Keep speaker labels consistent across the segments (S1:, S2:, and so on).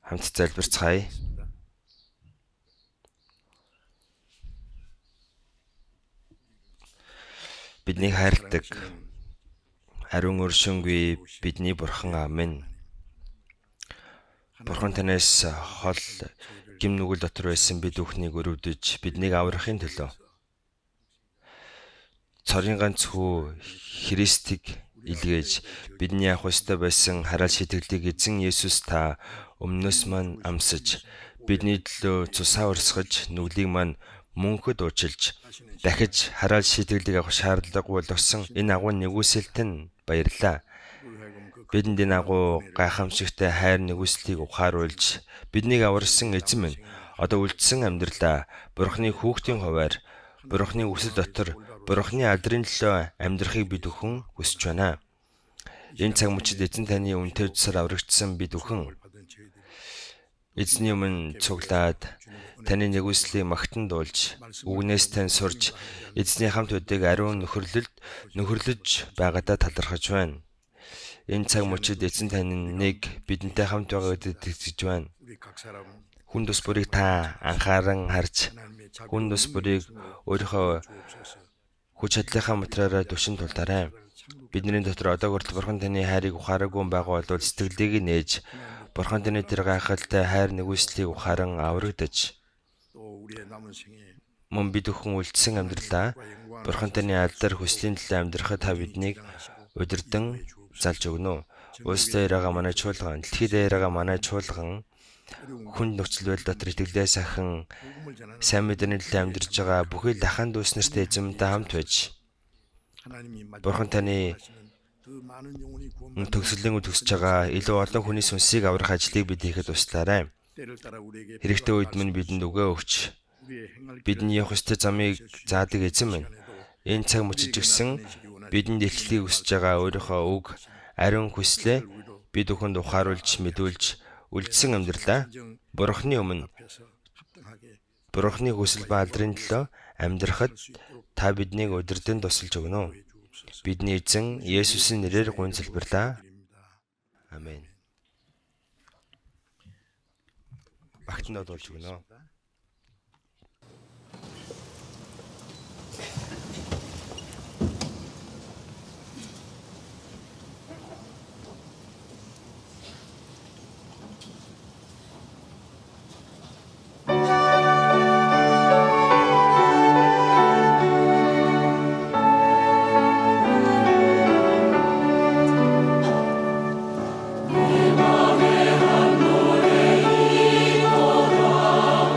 S1: Хамт залбирцгаая. Биднийг хайрладаг ариун өршөнгүй бидний Бурхан амен. Бурхан танаас хол гим нүгэл дотор байсан бид бүхнийг өрөвдөж биднийг аврахын төлөө цорын ганц хүү Христийг илгээж бидний авах ёстой байсан хараал шийтгэлийг эзэн Есүс та өмнөөс маань амсаж бидний төлөө цусаа урсгаж нүглийг маань мөнхөд уучилж дахиж хараал шийтгэлийг авах шаардлага болгосон энэ агуун нэгүсэлт нь баярлалаа. Бидэнд энэ агуу гайхамшигтай хайр нэгүслийг ухааруулж биднийг аварсан эзэн минь одоо үлдсэн амьдралаа Бурхны хүүхдийн хуваар Бурхны үсэл дотор Бурхны алдрын төлөө амьдрахыг бид бүхэн хүсэж байна. Энэ цаг мөчид эзэн таны үнэтэй үсээр аврагдсан бид бүхэн эзний өмнө цуглаад таны нэгүслийг магтандуулж үгнээс тань сурж эзний хамт үдэг ариун нөхөрлөж байгаадаа талархаж байна. Энэ цаг мөчид эзэн таны нэг бидэнтэй хамт байгаа гэдэгт итгэж байна. Хүн тус бүрийг та анхааран харж хүн тус бүрийг өөрийнхөө хүч чадлынхаа материалаар түшин тултаарай. Бидний дотор одоо хүртэл Бурхан таны хайрыг ухаараагүй байгаа бол сэтгэлдээ нээж Бурхан таны тэр гайхалтай хайр нэгүслийг ухааран аврагдаж мөн бид бүхэн үлдсэн амьдралаа Бурхан таны алдар хүслийн төлөө амьдрахад та биднийг удирдан залж өгнө. Улс дээр байгаа манай чуулган, дэлхийд дээр байгаа манай чуулган хүн нөхцөл байдал дотор итгэлээ сахан сайн мэдээний төлөө амьдарч байгаа бүхий л ахаан дүүс нартай эзэмтэй хамт байж Бурхан таны төгсгөлийн үе төгсөж байгаа илүү олон хүний сүнсийг аврах ажлыг бид хийхэд туслаарай. Хэрэгтэй үед минь бидэнд үгээ өгч бидний явах ёстой замыг заадаг эзэн минь энэ цаг мөчид гисэн бидэнд илчлэгийг хүсэж байгаа өөрийнхөө үг ариун хүслээ бид бүхэнд ухааруулж мэдүүлж үлдсэн амьдралаа Бурхны өмнө Бурхны хүсэл ба алдрын төлөө амьдрахад та биднийг удирдан тусалж өгнө. Бидний эзэн Есүсийн нэрээр гуйн залбирлаа. Амен. Багтнаа дуулж өгнө.
S2: 내 맘에 한 노래 이거라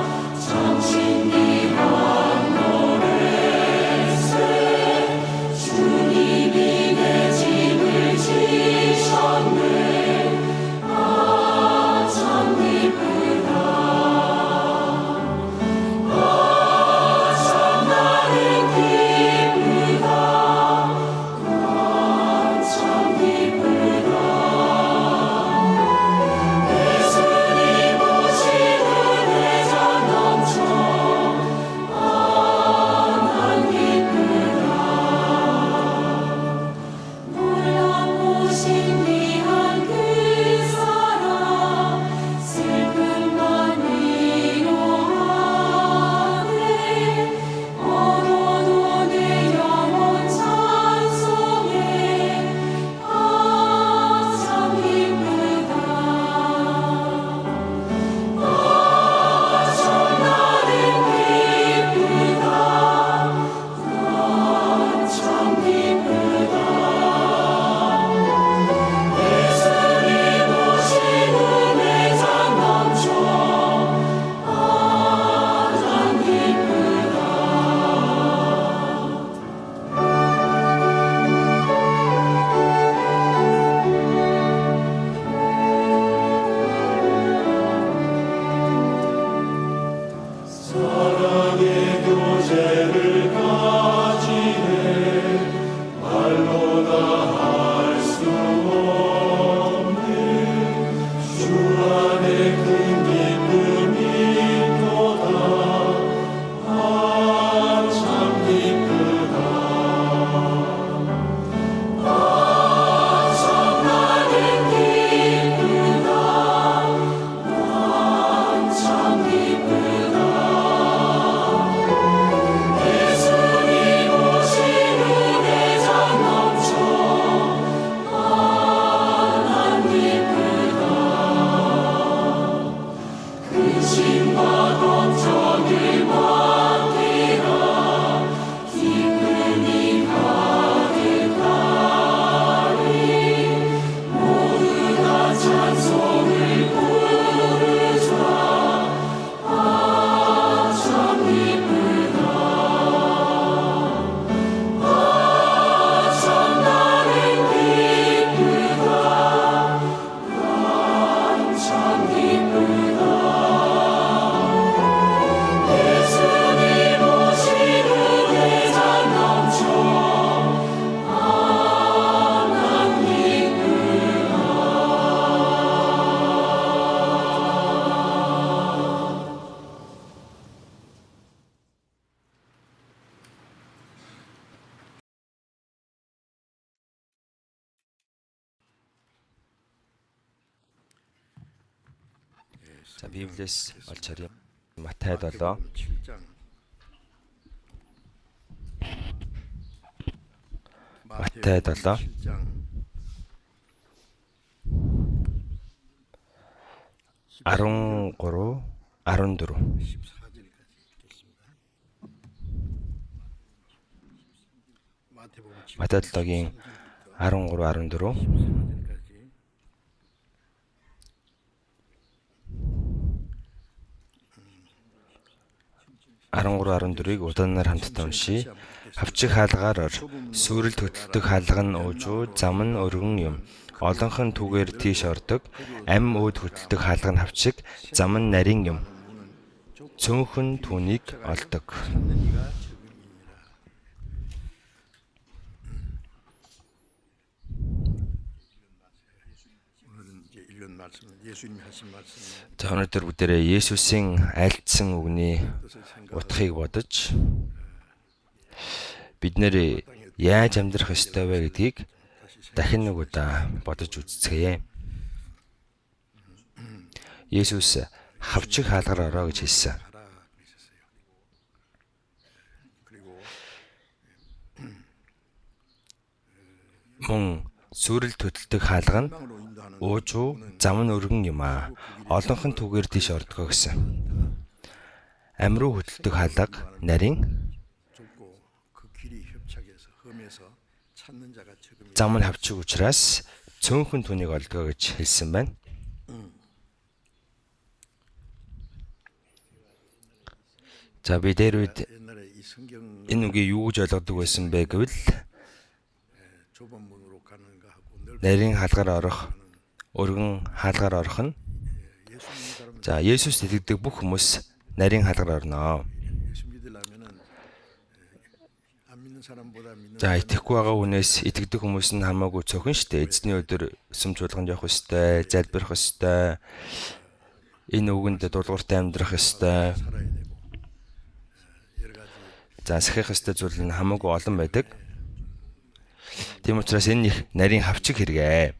S1: За Библиэс олж харъя. Матай 7. Матай 7. 13, 14. Матай 7-гийн 13, 14. 13-14-ийг удаанаар хамтдаа уншийе. Хавчиг хаалгаар ор. Сүрэл төтөлдөх хаалга нь уужуу, зам нь өргөн юм. Олонх нь түгээр тийш ордог. Ам өөд хөтөлдөх хаалга нь хавчиг, зам нь нарийн юм. Цөөнхөн түүнийг олдог. За өнөөдөр бүгдээрээ Есүсийн айлтсан үгний утгыг бодож бид нэр яаж амьдрах ёстой вэ гэдгийг дахин нэг удаа бодож үзцгээе. Есүс хавчиг хаалгаар ороо гэж хэлсэн. Мөн сүрэл төтөлдөх хаалга нь уужуу, зам нь өргөн юм аа. Олонх нь түгээр тийш ордгоо гэсэн. Ам руу хөтөлдөх хаалга нарийн, зам нь хавчиг учраас цөөнхөн түүнийг олдгоо гэж хэлсэн байна. За би дээр үед энэ үгийг юу гэж ойлгодог байсан бэ гэвэл нарийн хаалгаар орох, өргөн хаалгаар орох нь за Есүс итгэдэг бүх хүмүүс нарийн хаалгаар орноо. За итгэхгүй байгаа хүнээс итгэдэг хүмүүс нь хамаагүй цөөхөн штэ. Эзний өдөр сүм чуулганд явах ёстой, залбирах ёстой. Энэ үгэнд дуулууртай амьдрах ёстой. За сахих ёстой зүйл нь хамаагүй олон байдаг. Тийм учраас энэ их нарийн хавчиг хэрэгэ.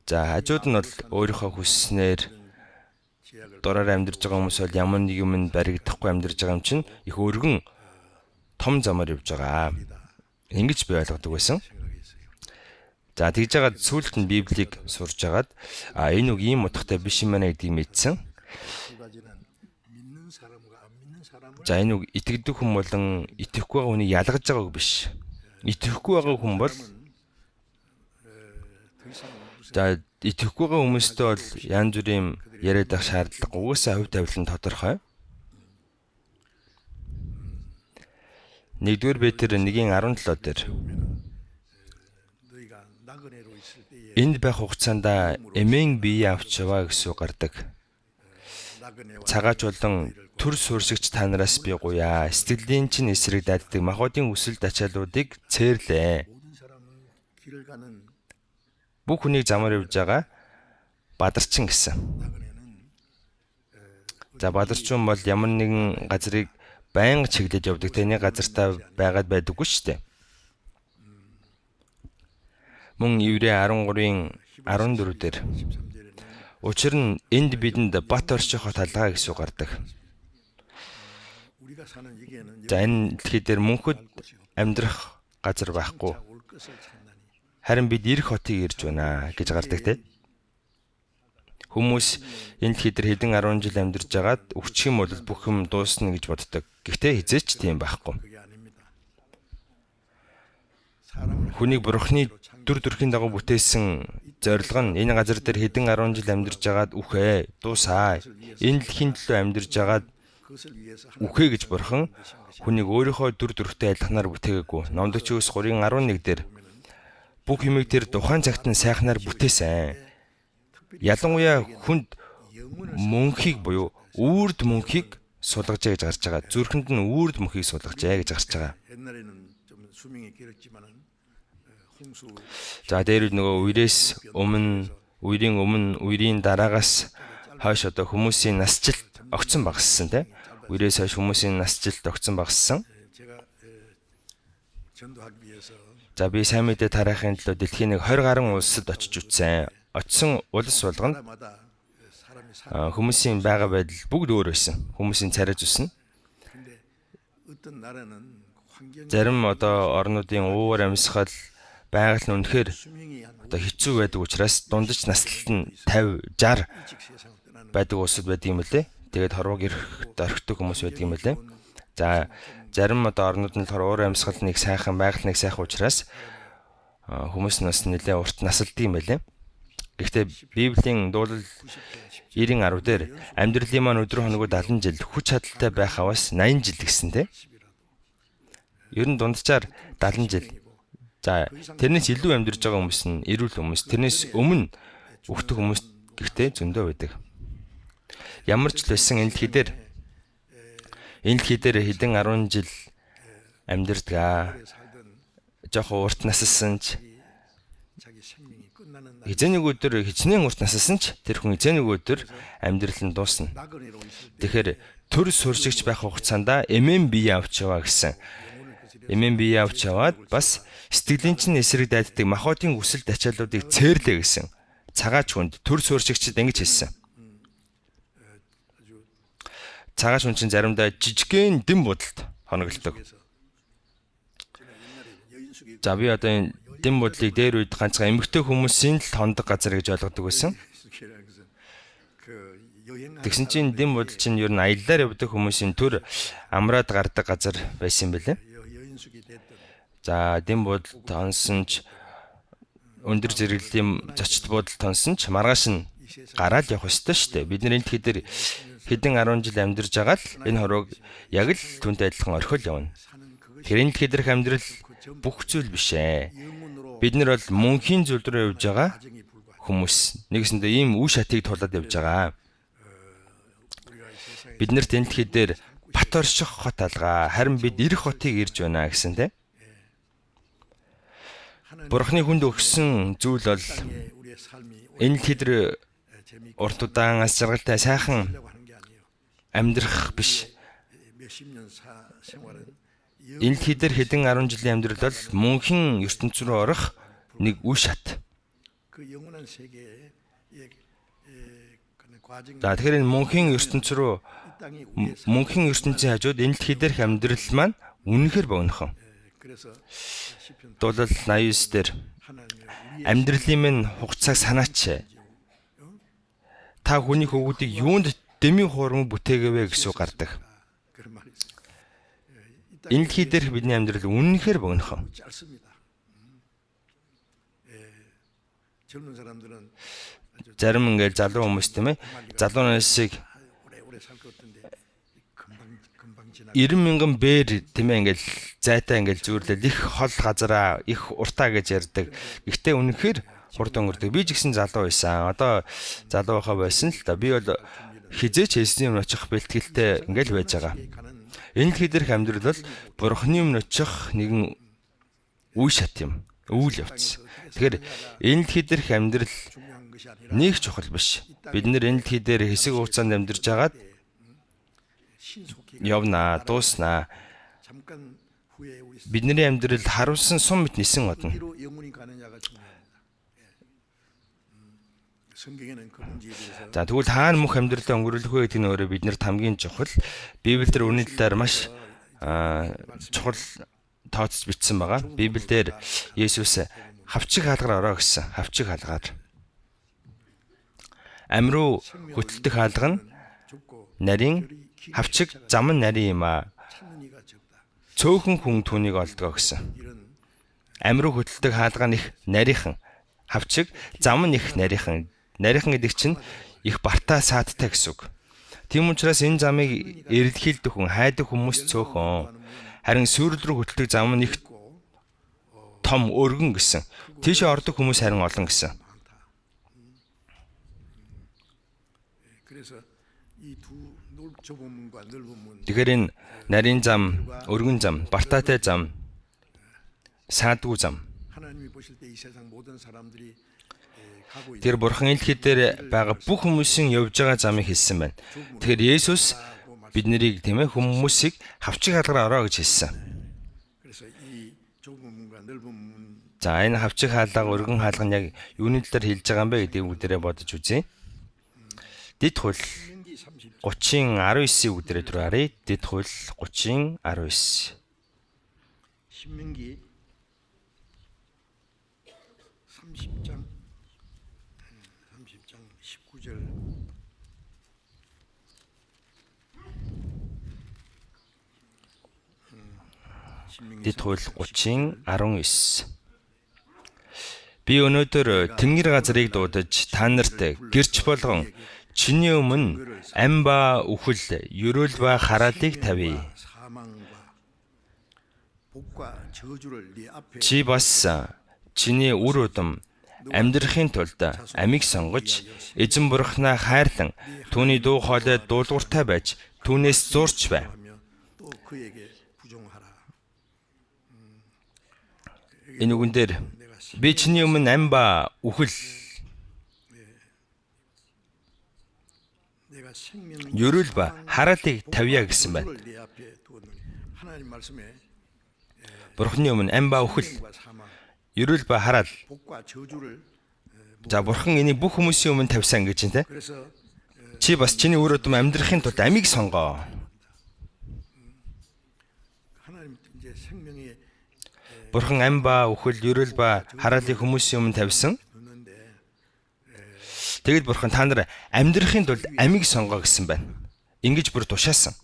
S1: За хажууд нь бол өөрийнхөө хүсснээр дураар амьдарч байгаа хүмүүс бол ямар нэг юмд баригдахгүй амьдарч байгаа юм чинь их өргөн том замаар явж байгаа. Ингэж би ойлгодог байсан. За тэгж жагаад сүүлд нь Библийг сурж агаад энэ үг ийм утгатай биш юм байна гэдгийг мэдсэн. За энэ үг итгэдэг хүн болон итгэхгүй байгаа хүнийг ялгаж байгаа үг биш. Итгэхгүй байгаа хүн бол за итгэхгүй байгаа хүмүүстэй бол янз бүрийн яриад байх шаардлагагүй. Угаасаа хувь тавилан тодорхой. 1-р Петр 1:17 дээр энд байх хугацаанд эмээн бие авч яваа гэсэн үг гардаг. Цагаач болон төр сууршигч та нараас би гуяа. Сэтгэлийн чинь эсрэг дайддаг махбодын үсэлд ачаалуудыг цээрлээ. Бүх хүнийг замаар явж байгаа бадарчин гэсэн. За бадарчин бол ямар нэгэн газрыг байнга чиглэж явдаг. Тэний газартаа байгаад байдаггүй шүү дээ. Мөн Еврей 13:14 дээр учир нь энд бидэнд бат орчихо талгаа гэсэн үг гардаг. За энэ дэлхий дээр мөнхөд амьдрах газар байхгүй. Харин бид ирэх хотыг ирж байна гэж гардаг те. Хүмүүс энэ дэлхий дээр хэдэн 10 жил амьдарч байгаад өччих юм бол бүх юм дуусна гэж боддог. Гэхдээ хизээч тийм байхгүй. Хүнийг бурхны дүр төрхийн дагуу бүтээсэн зорилго нь энэ газар дээр хэдэн 10 жил амьдарч байгаад үхээ, дуусаа. Энэ дэлхийн төлөө амьдарч байгаад үхээ гэж бурхан хүнийг өөрийнхөө дүр төрхтэй адилханаар бүтээгээгүй. Номлогч Ус 3:11 дээр бүх юмыг тэр тухайн цагт нь сайхнаар бүтээсэн. Ялангуяа хүнд мөнхийг буюу үрд мөнхийг сулгажээ гэж гарч байгаа. Зүрхэнд нь үрд мөнхийг сулгажээ гэж гарч байгаа. За дээр нөгөө үерээс өмнө, үерийн өмнө, үерийн дараагаас хойш одоо хүмүүсийн насжилт огцон багассан тийм. Үерээс хойш хүмүүсийн насжилт огцон багассан. За би сайн мэдээ тараахын төлөө дэлхийн нэг 20 гаруй улсад очиж үзсэн. очсон улс болгонд хүмүүсийн байгаа байдал бүгд өөр байсан. Хүмүүсийн царай зүс нь зарим орнуудын уур амьсгал байгаль нь үнэхээр хэцүү байдаг учраас дундаж наслалт нь 50, 60 байдаг улсууд байдаг юм лээ. Тэгээд хорвоог орхидог хүмүүс байдаг юм лээ. За зарим орнууд нь уур амьсгал нэг сайхан, байгаль нэг сайхан учраас хүмүүс нас нэлээ урт насалдаг юм байлээ. Гэхдээ Библийн дуулал 90:10 дээр амьдралын маань өдөр хоногоо 70 жил, хүч чадалтай байх аваас 80 жил гэсэн те. Ер нь дунджаар 70 жил. За тэрнээс илүү амьдарч байгаа хүмүүс нь эрүүл хүмүүс, тэрнээс өмнө өгтөг хүмүүс гэхдээ зөндөө байдаг. Ямар ч л байсан энэ дэлхий дээр хэдэн 10 жил амьдардаг. Жохоо урт насалсан ч хизээний өдөр хичнээн урт насалсан ч тэр хүн хизээний өдөр амьдрал нь дуусна. Тэгэхээр төр суршигч байх хугацаанд эмээн бие авч яваа гэсэн. Эмээн бие авч яваад бас сэтгэлийн чинь эсрэг дайддаг махбодын хүсэл тачаалуудыг цээрлээ гэсэн. Цагаач хүнд төр суршигчд ингэж хэлсэн. Цагаач хүн чинь заримдаа жижигхэн дэм бодолд хоноглдог. За би энэ дэм бодлыг дээр үед ганцхан эмэгтэй хүмүүсийн л хондог газар гэж ойлгодог байсан. Тэгсэн чинь дэм бодол чинь ер нь аяллаар явдаг хүмүүсийн төр амраад гардаг газар байсан юм байлээ. За дэм бодол тонсон ч өндөр зэрэглэлийн зочд бодол тонсон ч маргааш нь гараад явах ёстой шүү дээ. Бид нар энэ дэлхий дээр хэдэн 10 жил амьдарч байгаа л энэ хорвоог яг л түүнтэй адилхан орхиол явна. Тэр энэ дэлхий дээрх амьдрал бүх зүйл биш ээ. Бид нар бол мөнхийн зүйл рүү явж байгаа хүмүүс. Нэгэсэндээ ийм үе шатыг тулаад явж байгаа. Бид нарт энэ дэлхий дээр бат орших хот алгаа, харин бид ирэх хотыг ирж байна гэсэн тэ. Бурхны хүнд өгсөн зүйл бол энэ дэлхий дээр урт удаан ас жаргалтай сайхан амьдрах биш. Энэ дэлхий дээр хэдэн 10 жилийн амьдрал бол мөнхийн ертөнц рүү орох нэг үе шат. За тэгэхээр энэ мөнхийн ертөнцийн хажууд энэ дэлхий дээрх амьдрал маань үнэхээр богинохон. Дуулал 89 дээр амьдралын минь хугацааг санаач. Та хүний хөвгүүдийг юунд дэмий хуурмаг бүтээгэвэ гэсэн үг гардаг. Энэ дэлхий дээрх бидний амьдрал үнэхээр богинохон. Зарим ингээл залуу хүмүүс тийм ээ. Залуу насыг 90,000 бээр тийм ээ ингээл зайтай ингээл зүүрлэл их хол газараа их уртаа гэж ярьдаг. Гэхдээ үнэхээр хурд өнгөрдөг. Би ч гэсэн залуу байсан. Одоо залуу байхаа байсан л да. Би бол хизээч хэлсний өмнө очих бэлтгэлтэй ингээл байж байгаа. Энэ дэлхий дээрх амьдрал бол Бурхны өмнө очих нэгэн үе шат юм. Үйл явц. Тэгэхээр энэ дэлхий дээрх амьдрал нэг чухал биш. Бид нэр энэ дэлхий дээр хэсэг хугацаанд амьдарч байгаад явнаа, дууснаа. Бидний амьдрал харуулсан сум мэт нисэн одно. За тэгвэл хаана мөх амьдралаа өнгөрүүлэх вэ гэдэг нь өөрөө биднэрт хамгийн чухал. Библиэлд үүний талаар маш чухал тооцож бичсэн байгаа. Библиэлд Есүс хавчиг хаалгаар ороо гэсэн. Хавчиг хаалгаар. Амруу хөтөлдөх хаалга нь нарийн хавчиг зам нь нарийн юм аа. Цөөхөн хүн түүнийг олдгоо гэсэн. Амруу хөтөлдөх хаалга нь их нарийнхан. Хавчиг зам нь их нарийнхан. Нарийнхан гэдэг чинь их бартаа саадтай гэсэн үг. Тийм учраас энэ замыг эрэлхийлдэг хүн хайдаг хүмүүс цөөхөн. Харин сүрэл рүү хөтөлдөг зам нь их том өргөн гэсэн. Тийшээ ордог хүмүүс харин олон гэсэн. Тэгэхээр энэ нарийн зам, өргөн зам, бартаатай зам, саадгүй зам. Тэр бурхан энэ дэлхий дээр байгаа бүх хүмүүсийн явж байгаа замыг хэлсэн байна. Тэгэхээр Есүс биднийг тийм ээ хүмүүсийг хавчиг хаалгаар ороо гэж хэлсэн. За энэ хавчиг хаалга, өргөн хаалга нь яг юуны талаар хэлж байгаа юм бэ гэдгийг бүгдээрээ бодож үзье. Дэд хууль 30:19 бүгдээрээ түрүү харъя. Дэд хууль 30:19.
S2: 신명기 30장 19절
S1: Дэд хууль 30:19. Би өнөөдөр тэнгэр газрыг дуудаж та нарт гэрч болгон чиний өмнө ам ба үхэл, ерөөл ба хараалыг тавья. Чи бас чиний үр удам амьдрахын тулд амийг сонгож, эзэн бурхнаа хайрлан түүний дуу хоолойд дуулууртай байж түүнээс зурч бай. Энэ үгэн дээр би чиний өмнө ам ба үхэл, ерөөл ба хараалыг тавья гэсэн байна. Бурхны өмнө ам ба үхэл, ерөөл ба хараал. За бурхан энийг бүх хүмүүсийн өмнө тавьсан гэж байна те. Чи бас чиний үр удам амьдрахын тулд амийг сонгоо. Бурхан ам ба үхэл, ерөөл ба хараалыг хүмүүсийн өмнө тавьсан. Тэгэд бурхан та нар амьдрахын тулд амийг сонгоо гэсэн байна. Ингэж бүр тушаасан.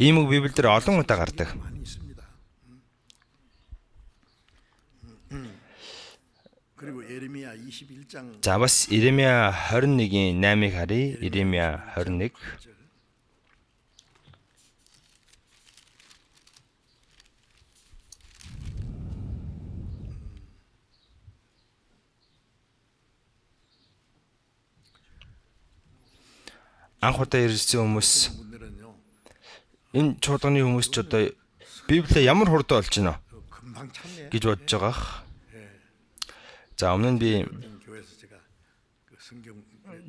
S1: Ийм үг Библиэлд олон удаа гардаг. За бас Иремья 21:8-ыг харъя. Иремья 21. Анх удаа ирсэн хүмүүс, энэ чуулганы хүмүүс ч одоо Библиэ ямар хурдан олж байна гэж бодож байгаа. За өмнө нь би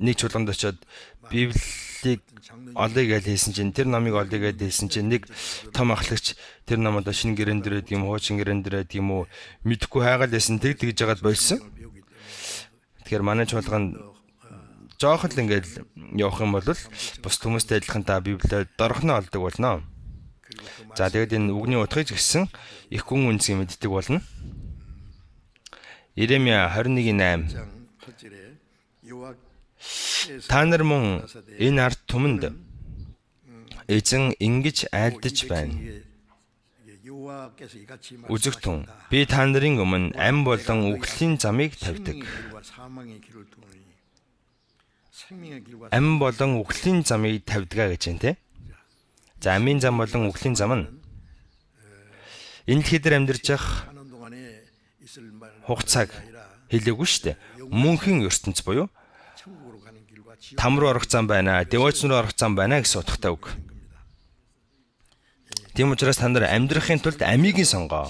S1: нэг чуулганд очиод Библийг олъё гэж хэлсэн чинь, тэр номыг олъё гэж хэлсэн чинь нэг том ахлагч тэр номоо шинэ гэрэн дээр гэдэг юм уу, хуучин гэрэн дээр гэдэг юм уу, мэдэхгүй хайгаал байсан, тэгж жагаад болсон. Тэгэхээр манай чуулганд жоохол ингээд явах юм бол бус хүмүүстэй адилхан та Библиэд дорхно олдог болно. За тэгээд энэ үгний утгыг гисэн их гүн үнцгийг мэддэг болно. Иремья 21:8. Та нар мөн энэ ард түмэнд эзэн ингэж айлдаж байна. Үзэгтэн, би та нарын өмнө ам болон үхлийн замыг тавьдаг. Ам болон үхлийн замыг тавьдгаа гэж байна те. За амийн зам болон үхлийн зам нь энэ дэлхийд амьдарч явах хугацааг хэлээгүй шүү дээ. Мөнхийн ертөнц буюу там руу орох зам байна, девоч руу орох зам байна гэсэн утгатай үг. Тийм учраас та нар амьдрахын тулд амийг нь сонгоо.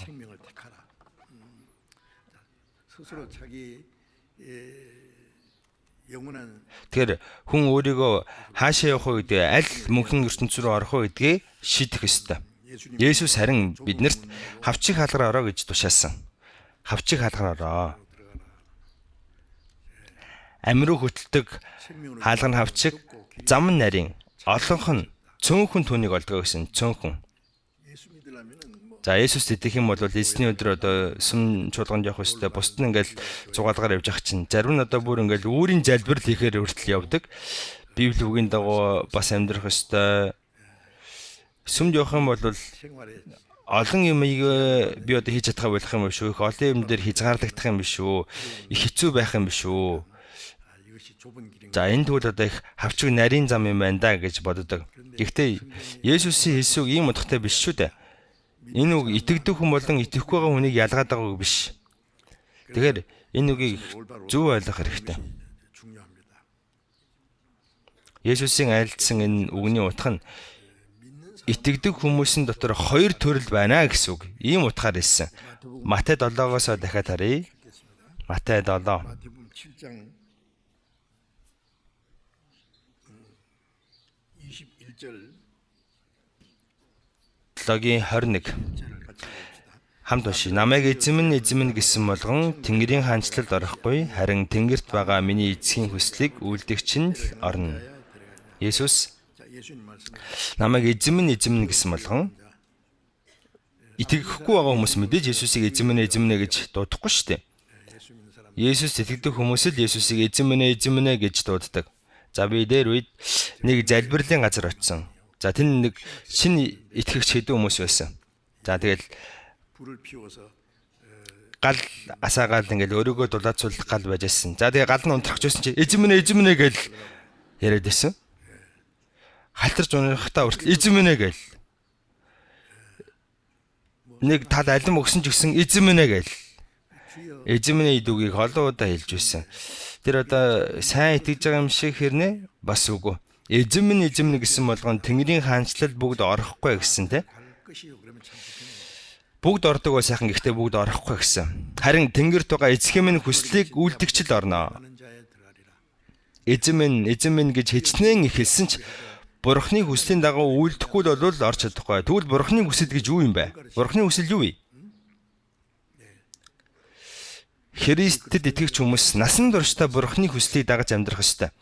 S1: Тэгэхээр хүн өөрийгөө хаашаа явах вэ гэдэг, аль мөнхийн ертөнц рүү орох вэ гэдгийг шийдэх ёстой. Есүс харин биднэрт хавчиг хаалгаар ороо гэж тушаасан. Хавчиг хаалгаар ороо. Амь руу хөтэлдэг хаалга нь хавчиг, зам нь нарийн, олонх нь цөөнхөн түүнийг олдгоо гэсэн цөөнхөн. За Есүс идэх юм бол эзний өдөр одоо сүм чуулганд явах өстэй бусд нь ингээл зугаалгаар явж ах чинь зарим нь одоо бүр ингээл өөрийн залбирал хийхээр хүртэл явдаг. Библи үгийн дагуу бас амьдрах өстэй. Сүмд явах юм бол олон юмыг би одоо хийж чадхаа болох юм биш үү? Их олон юм дээр хязгаарлагдах юм биш үү? Их хэцүү байх юм биш үү? За энэ тэгвэл одоо их хавчиг нарийн зам юм байна да гэж боддог. Гэхдээ Есүсийн хэлсэн үг ийм утгатай биш шүү дээ. Энэ үг итгэдэг хүн болон итгэхгүй байгаа хүнийг ялгаад байгаа үг биш. Тэгэхээр энэ үгийг зөв ойлгох хэрэгтэй. Есүсийн айлдсан энэ үгний утга нь итгэдэг хүмүүсийн дотор хоёр төрөл байна гэсэн үг. Ийм утгаар хэлсэн. Матай 7-оос дахиад харъя. Матай 7. Логийн 21. Хамт уншия. Намайг эзэм нь гэсэн болгон Тэнгэрийн хаанчлалд орохгүй, харин Тэнгэрт байгаа миний эцгийн хүслийг үйлдэгч нь л орно. Есүс
S2: 자, 예수님 말씀.
S1: намайг эзэм нь гэсэн болгон итгэхгүй байгаа хүмүүс мэдээж Есүсийг эзэм нь гэж дуудахгүй шүү дээ.
S2: 예수 믿는 사람
S1: Есүс итгэдэг хүмүүс л Есүсийг эзэм нь гэж дууддаг. За би дээр үед нэг залбирлын газар очсон. За тэн нэг шинэ итгэгч хэдэн хүмүүс байсан. За тэгэл
S2: 불을 피워서
S1: гал асаагаал ингээл өрөөгөө дулаацуулах гал байжсэн. За тэгээ гал нь унтрахч байсан чи эзэм нэ гэж яриад байсан. Халтарч унахтаа хүртэл эзэм нэ гээл. Нэг тал алим өгсөн ч гэсэн эзэм нэ гээл. Эзэм нэ дүүгийг олон удаа хэлж байсан. Тэр одоо сайн итгэж байгаа юм шиг хэрнээ бас үгүй. Эзэм нэ гэсэн болгон Тэнгэрийн хаанчлалд бүгд орохгүй гэсэн те.
S2: 갈 것이요. 그러면 참 좋겠네요.
S1: Бүгд ордог бол сайхан гэхдээ бүгд орохгүй гэсэн. Харин Тэнгэрт байгаа эцгийн минь хүслийг үйлдэгч л орно.
S2: 하는 자에 들어가리라.
S1: Эзэм минь гэж хичнээн ихэлсэн ч Бурхны хүслийн дагуу үйлдэхгүй л бол орч чадахгүй. Тэгвэл Бурхны хүсэл гэж юу юм бэ? Бурхны хүсэл юу вэ? Христэд итгэгч хүмүүс насан туршдаа Бурхны хүслийг дагаж амьдрах ёстой.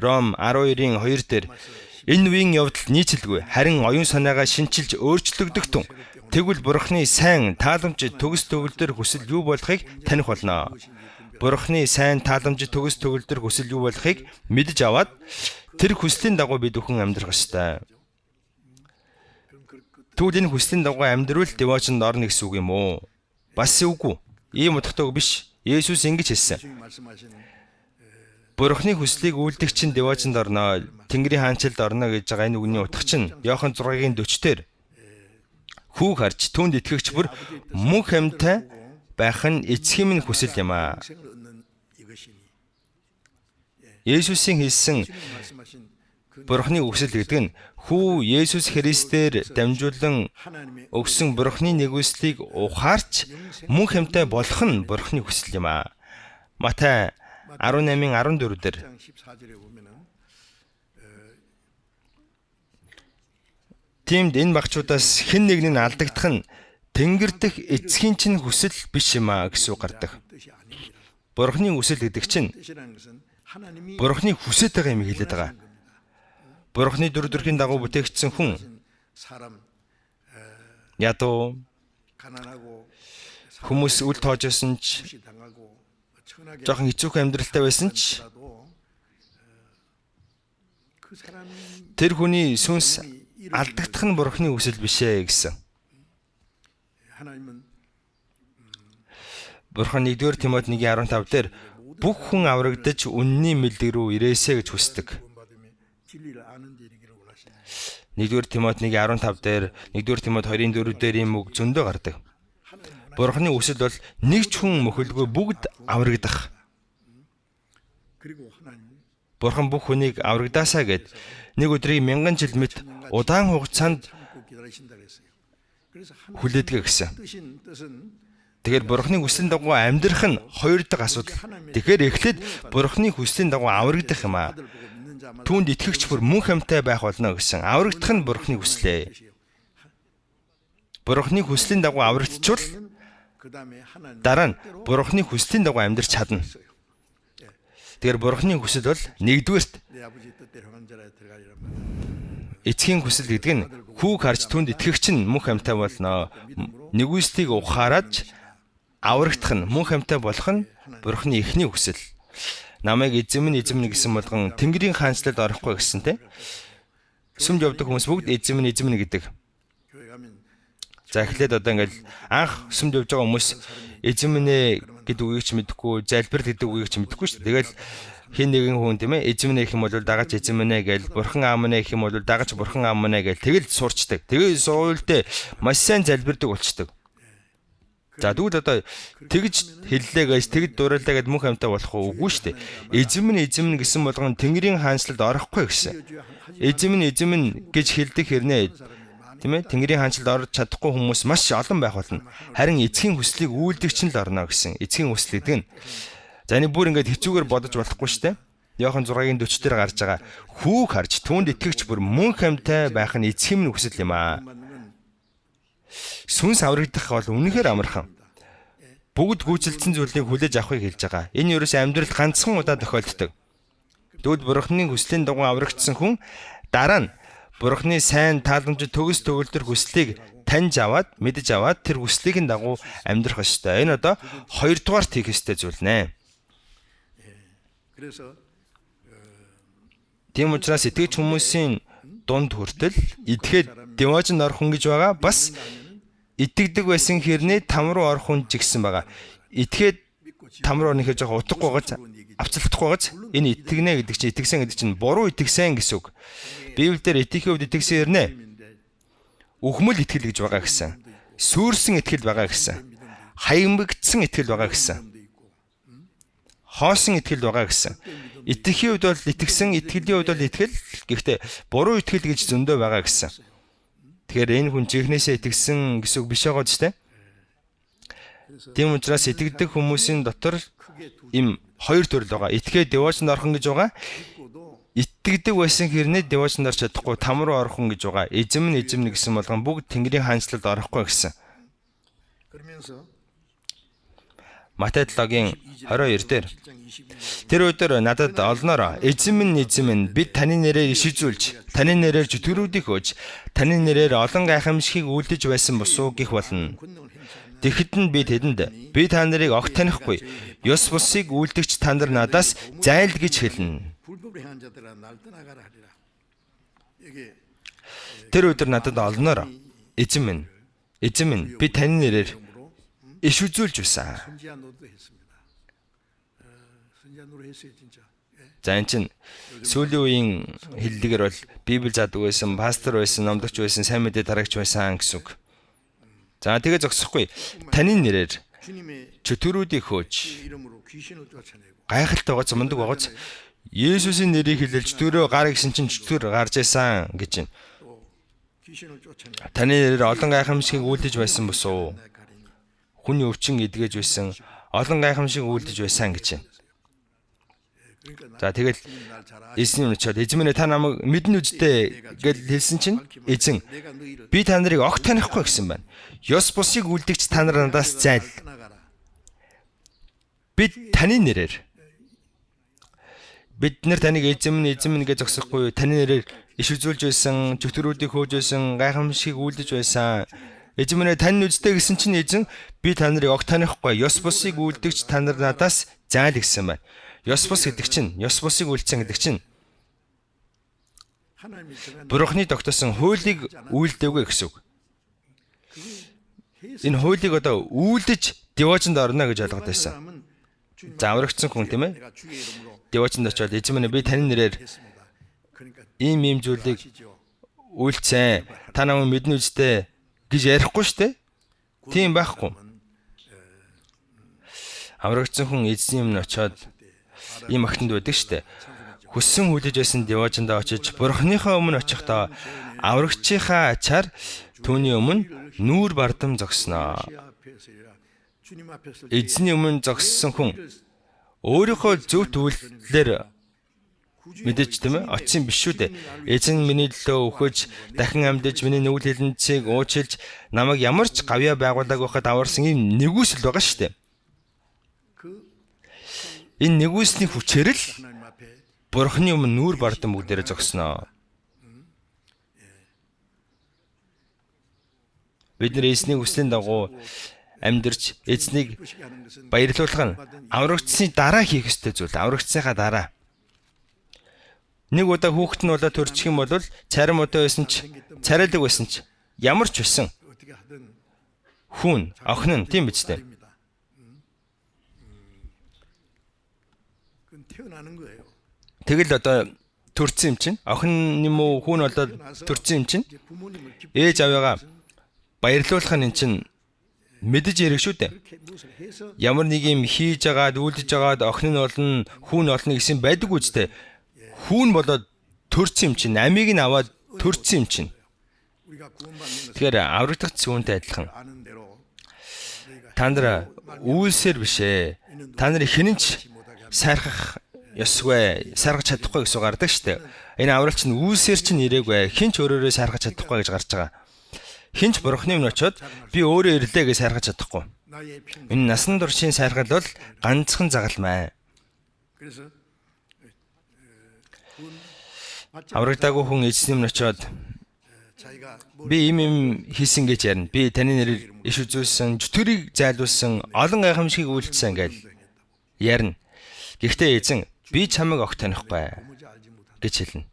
S1: Ром 12-ийн 2 дээр энэ үеийн явдал нийцэлгүй, харин оюун санаагаа шинчилж өөрчлөгдөх тун. Тэгвэл Бурхны сайн, тааламжит төгс төгөлдөр хүсэл юу болохыг таних болно. Бурхны сайн, тааламжит төгс төгөлдөр хүсэл юу болохыг мэдж аваад тэр хүслийн дагуу бид бүхэн амьдрах ёстой. Тэгвэл энэ хүслийн дагуу амьдрал девочнд орно гэсэн үг юм уу? Бас үгүй. Ийм утгатай үг биш. Есүс ингэж хэлсэн.
S2: 예수님 말씀하시는
S1: Бурхны хүслийг үйлдэгч нь девочнд орно, Тэнгэрийн хаанчлалд орно гэж байгаа энэ үгний утга чинь Иохан 6-гийн 40-дээр хүүг харж түүнд итгэгч бүр мөнх амьтаа байх нь эцгийн минь хүсэл юм аа.
S2: 생을 얻는 이것이니.
S1: Есүсийн хэлсэн
S2: 예수님 말씀하신 그
S1: Бурхны хүсэл гэдэг нь хүү Есүс Христээр дамжуулан
S2: 하나님의
S1: өгсөн Бурхны нэгүслийг ухаарч мөнх амьтаа болох нь Бурхны хүсэл юм аа. Матай 18-ийн 14 дээр
S2: 1장 14절에 보면은
S1: тиймд энэ багчуудаас хэн нэг нь алдагдах нь Тэнгэр дэх эцгийн чинь хүсэл биш юм аа гэсэн үг гардаг.
S2: 뜻이 아닙니다.
S1: Бурхны хүсэл гэдэг чинь
S2: 뜻이라는 것은 하나님이
S1: Бурхны хүсэж байгаа юм хэлээд байгаа. Бурхны дүр төрхийн дагуу бүтээгдсэн хүн
S2: 사람
S1: ядуу
S2: 가난하고
S1: хүмүүс үл тоожсэн ч
S2: 무시당하고 천하게
S1: жоохон хэцүүхэн амьдралтай байсан ч
S2: 하더라도 그 사람
S1: тэр хүний сүнс алдагдах нь Бурхны хүсэл биш ээ гэсэн.
S2: 하나님은
S1: Бурхан 1-р Тимот 1:15 дээр бүх хүн аврагдаж үнний мэдлэг рүү ирээсэ гэж хүсдэг.
S2: 구원받으며 진리를 아는 데 이르기를 원하시는
S1: 1-р Тимот 1:15 дээр 1-р Тимот 2:4 дээр ийм үг зөндөө гардаг. Бурханы хүсэл бол нэг ч хүн мөхөлгүй бүгд аврагдах.
S2: 그리고 하나님
S1: Бурхан бүх хүнийг аврагдаасаа гэд нэг өдрийг 1000 жил мэт удаан хугацаанд
S2: 참고 기다리신다 그랬어요. 그래서
S1: хүлээдэг гэсэн.
S2: 뜻은
S1: Тэгэхээр Бурханы хүслийн дагуу амьдрах нь хоёр дахь асуудал. Тэгэхээр эхлээд Бурханы хүслийн дагуу аврагдах юм аа.
S2: 아들 보고 믿는 자마다
S1: Түүнд итгэгч бүр мөнх амьтаа байх болно гэсэн. Аврагдах нь Бурханы хүслээ. Бурханы хүслийн дагуу аврагдчихвал
S2: 그다음에 하나님
S1: дараа нь Бурханы хүслийн дагуу амьдрч чадна. Тэгэхээр Бурханы хүсэл бол нэгдүгээрт
S2: 내 아버지 뜻대로 하는 자라 들어가리란 말이야.
S1: эцгийн хүсэл гэдэг нь хүүг харж түүнд итгэгч нь мөнх амьтаа болно. Нэгүслийг ухаараж аврагдах нь мөнх амьтаа болох нь Бурханы эхний хүсэл. Намайг эзэм нь гэсэн болгон Тэнгэрийн хаанчлалд орохгүй гэсэн те. Сүмд явдаг хүмүүс бүгд эзэм нь гэдэг.
S2: 교회 가면
S1: За эхлээд одоо ингээл анх сүмд явж байгаа хүмүүс эзэм нэ гэдэг үгийг ч мэдэхгүй, залбир гэдэг үгийг ч мэдэхгүй шүү дээ. Тэгэл хин нэгэн хүн тийм ээ эзэм нэ гэх юм бол дагаж эзэм нэ гээл, бурхан аам нэ гэх юм бол дагаж бурхан аам нэ гээл тэгэл сурчдаг. Тэгээ суулдээ маш сайн залбирдаг болчдөг. За тэгвэл одоо тэгж хэллээ гэж тэгж дуурайлаа гэд мөнх амьтаа болох үгүй шүү дээ. Эзэм нэ гэсэн болгон Тэнгэрийн хаанчлалд орохгүй гэсэн. Эзэм нэ гэж хэлдэг хэрнээ тийм ээ Тэнгэрийн хаанчлалд орж чадахгүй хүмүүс маш олон байх болно. Харин эцгийн хүслийг үйлдэгч нь л орно гэсэн. Эцгийн хүсэл гэдэг нь за энэ бүр ингээд хэцүүгээр бодож болохгүй шүү дээ. Иохан 6-гийн 40 дээр гарч байгаа хүүг харж түүнд итгэгч бүр мөнх амьтаа байх нь эцгийн минь хүсэл юм аа. сүнс аврагдах бол үнэхээр амархан. Бүгд гүйцэлдсэн зүйлийг хүлээж авахыг хэлж байгаа. Энэ ерөөс амьдралд ганцхан удаа тохиолддог. Тэгвэл Бурхны хүслийн дагуу аврагдсан хүн дараа нь Бурхны сайн тааламжид төгс төгөлдөр хүслийг таньж аваад, мэдж аваад тэр хүслийг нь дагуу амьдрах ёстой. Энэ одоо хоёрдугаарт хийх ёстой зүйл нэ.
S2: 그래서
S1: Тийм учраас итгэж хүмүүсийн дунд хүртэл итгэхэд деважинд орох хүн гэж байгаа. Бас итгэдэг байсан хэрнээ там руу орох хүн ч гэсэн байгаа. Итгээд там руу орнохоо жоохон утгагүй гаж авцалдахгүй гаж энэ итгэнэ гэдэг чинь итгэсэн гэдэг чинь буруу итгэсэн гэсэн үг. Библиэлд итгэхийн үед итгэсэн хэрнээ үхмэл итгэл гэж байгаа гэсэн. Сүрсэн итгэл байгаа гэсэн. Хаягмагдсан итгэл байгаа гэсэн. Хоосон итгэл байгаа гэсэн. Итгэхийн үед бол итгэсэн, итгэлийн үед бол итгэл. Гэхдээ буруу итгэл гэж зөндөө байгаа гэсэн. Тэгэхээр энэ хүн чихнээсээ итгэсэн гэсэн үг биш байгаа ч тийм. Тийм учраас итгэдэг хүмүүсийн дотор им хоёр төрөл байгаа. Итгээ деважинд орхон гэж байгаа. Итгэдэг байсан хэрнээ деважинд орч чадахгүй там руу орхон гэж байгаа. Эзэм нь гэсэн болгон бүгд Тэнгэрийн хаанчлалд орохгүй гэсэн.
S2: 그러면서
S1: Матай 7-гийн 22 дээр тэр өдөр надад олноор эзэм минь бид таны нэрээр иш үзүүлж, таны нэрээр зүтгэрүүдийг хөөж, таны нэрээр олон гайхамшигыг үлдэж байсан босуу гэх болно. Тэгэхэд нь би тэдэнд би та нарыг огт танихгүй, ёс бусыг үлдэгч та нар надаас зайл гэж хэлнэ.
S2: 불법을 행한 자들아 날 떠나가라 하리라. 이게
S1: Тэр өдөр надад олноор эзэм минь би таны нэрээр иш үзүүлж байсан.
S2: 선지자 노도 했습니다. 선지자 노로 했어요 진짜.
S1: За энэ чинь сүүлийн үеийн хэллэгээр бол Библи заадаг байсан, пастор байсан, номдогч байсан, сайн мэдээ дараагч байсан гэсэн үг. За тэгээ зогсохгүй. Таны нэрээр
S2: 주님의
S1: чөтгөрүүдийг хөөж,
S2: 이름으로 귀신을 쫓아내고
S1: гайхалтайгаа мундаг байгааз Есүсийн нэрийг хэлэлж чөтгөрөө гар гэсэн чинь чөтгөр гарч исэн гэж байна.
S2: 또 귀신을 쫓아내고
S1: Таны нэрээр олон гайхамшигыг үлдэж байсан босоо. Хүний өвчин эдгэж байсан, олон гайхамшиг үлдэж байсан гэж байна. За тэгэл эзний үнэчээд эзэмнээ та намайг мэднэ үстэй гэж хэлсэн чинь эзэн би та нарыг огт танихгүй гэсэн байна. Ёс бусыг үлдэгч та нар надаас зайл. Бид таны нэрээр бид нар таныг эзэм минь гэж зогсохгүй таны нэрээр иш үзүүлж байсан, чөтгөрүүдийг хөөж байсан, гайхамшиг үлдэж байсан. Эзэмнээ тань үстэй гэсэн чинь эзэн би та нарыг огт танихгүй, ёс бусыг үлдэгч та нар надаас зайл гэсэн байна. Ёс бус гэдэг чинь, ёс бусыг үлдсэн гэдэг чинь Бурхны тогтоосон хуулийг үйлдээгүй гэсэн үг. Энэ хуулийг одоо үйлдэж деважинд орно гэж ойлгоод байсан. За аврагдсан хүн тийм ээ. Деважинд очиод эзэн минь би таны нэрээр ийм зүйлийг үйлцэн. Та намайг мэднэ үстэй гэж ярихгүй шүү дээ. Тийм байхгүй. Аврагдсан хүн эзэн юм очиод ийм охинд байдаг шүү дээ. Хүссэн хүлээж байсан деважиндаа очиж Бурхныхаа өмнө очихдоо аврагчийнхаа ачаар түүний өмнө нүүр бардам зогсноо. Эзний өмнө зогссон хүн өөрийнхөө зөв төлөвлөлөөр мэдээж тийм ээ очсон биш шүү дээ. Эзэн миний төлөө өгөж дахин амьдж миний нүгэл хэлэнцгийг уучлж намайг ямар ч гавьяа байгуулдаг байхад аварсан ийм нэгүсэл байгаа шүү дээ. Энэ нэгүслийн хүчээр л Бурхны өмнө нүүр бардам бүгдээрээ зогсноо. Бид нар эзний хүслийн дагуу амьдарч эзнийг баярлуулах нь аврагдсны дараа хийх ёстой зүйл. Аврагдсныхаа дараа. Нэг удаа хүүхэд нь болоод төрчих юм бол царим удаа байсан ч царайлаг байсан ч ямар ч байсан хүн охин нь тийм биз дээ. Тэгэл одоо төрсөн юм чинь охин юм уу хүн болоод төрсөн юм чинь ээж аваагаа баярлуулах нь эн чинь мэдэж ярих шүү дээ. Ямар нэг юм хийж агаад үлдэж агаад охин нь болно хүн олно гэсэн байдаг үстэй. Хүн болоод төрсөн юм чинь амийг нь аваад төрсөн юм чинь. Тэгэхээр аврагдах зүүнтэй адилхан. Та нар үйлсээр биш ээ. Та нар хинэнч сайрхах ёсгүй, сайргаж чадахгүй гэсэн гардаг штэ. Энэ авралч нь үйлсээр чинь ирээгүй. Хинч өөрөөрөө сайргаж чадахгүй гэж гарч байгаа. Хинч Бурхны өмнө очиод би өөрөө ирлээ гэж сайргаж чадахгүй.
S2: 나의 평.
S1: Энэ насан туршийн сайргал бол ганцхан загалмай.
S2: 그래서 군 맞지
S1: Аврагдаагүй хүн эзний өмнө очиод
S2: 자기가 뭘
S1: би им хийсэн гэж ярина. Би таны нэрээр иш үзүүлсэн, чөтгөрийг зайлуулсан, олон гайхамшиг үйлдэлсэн гэж ярина. Гэхдээ эзэн би чамайг огт танихгүй
S2: 도무지 알지 못한다.
S1: гэж хэлнэ.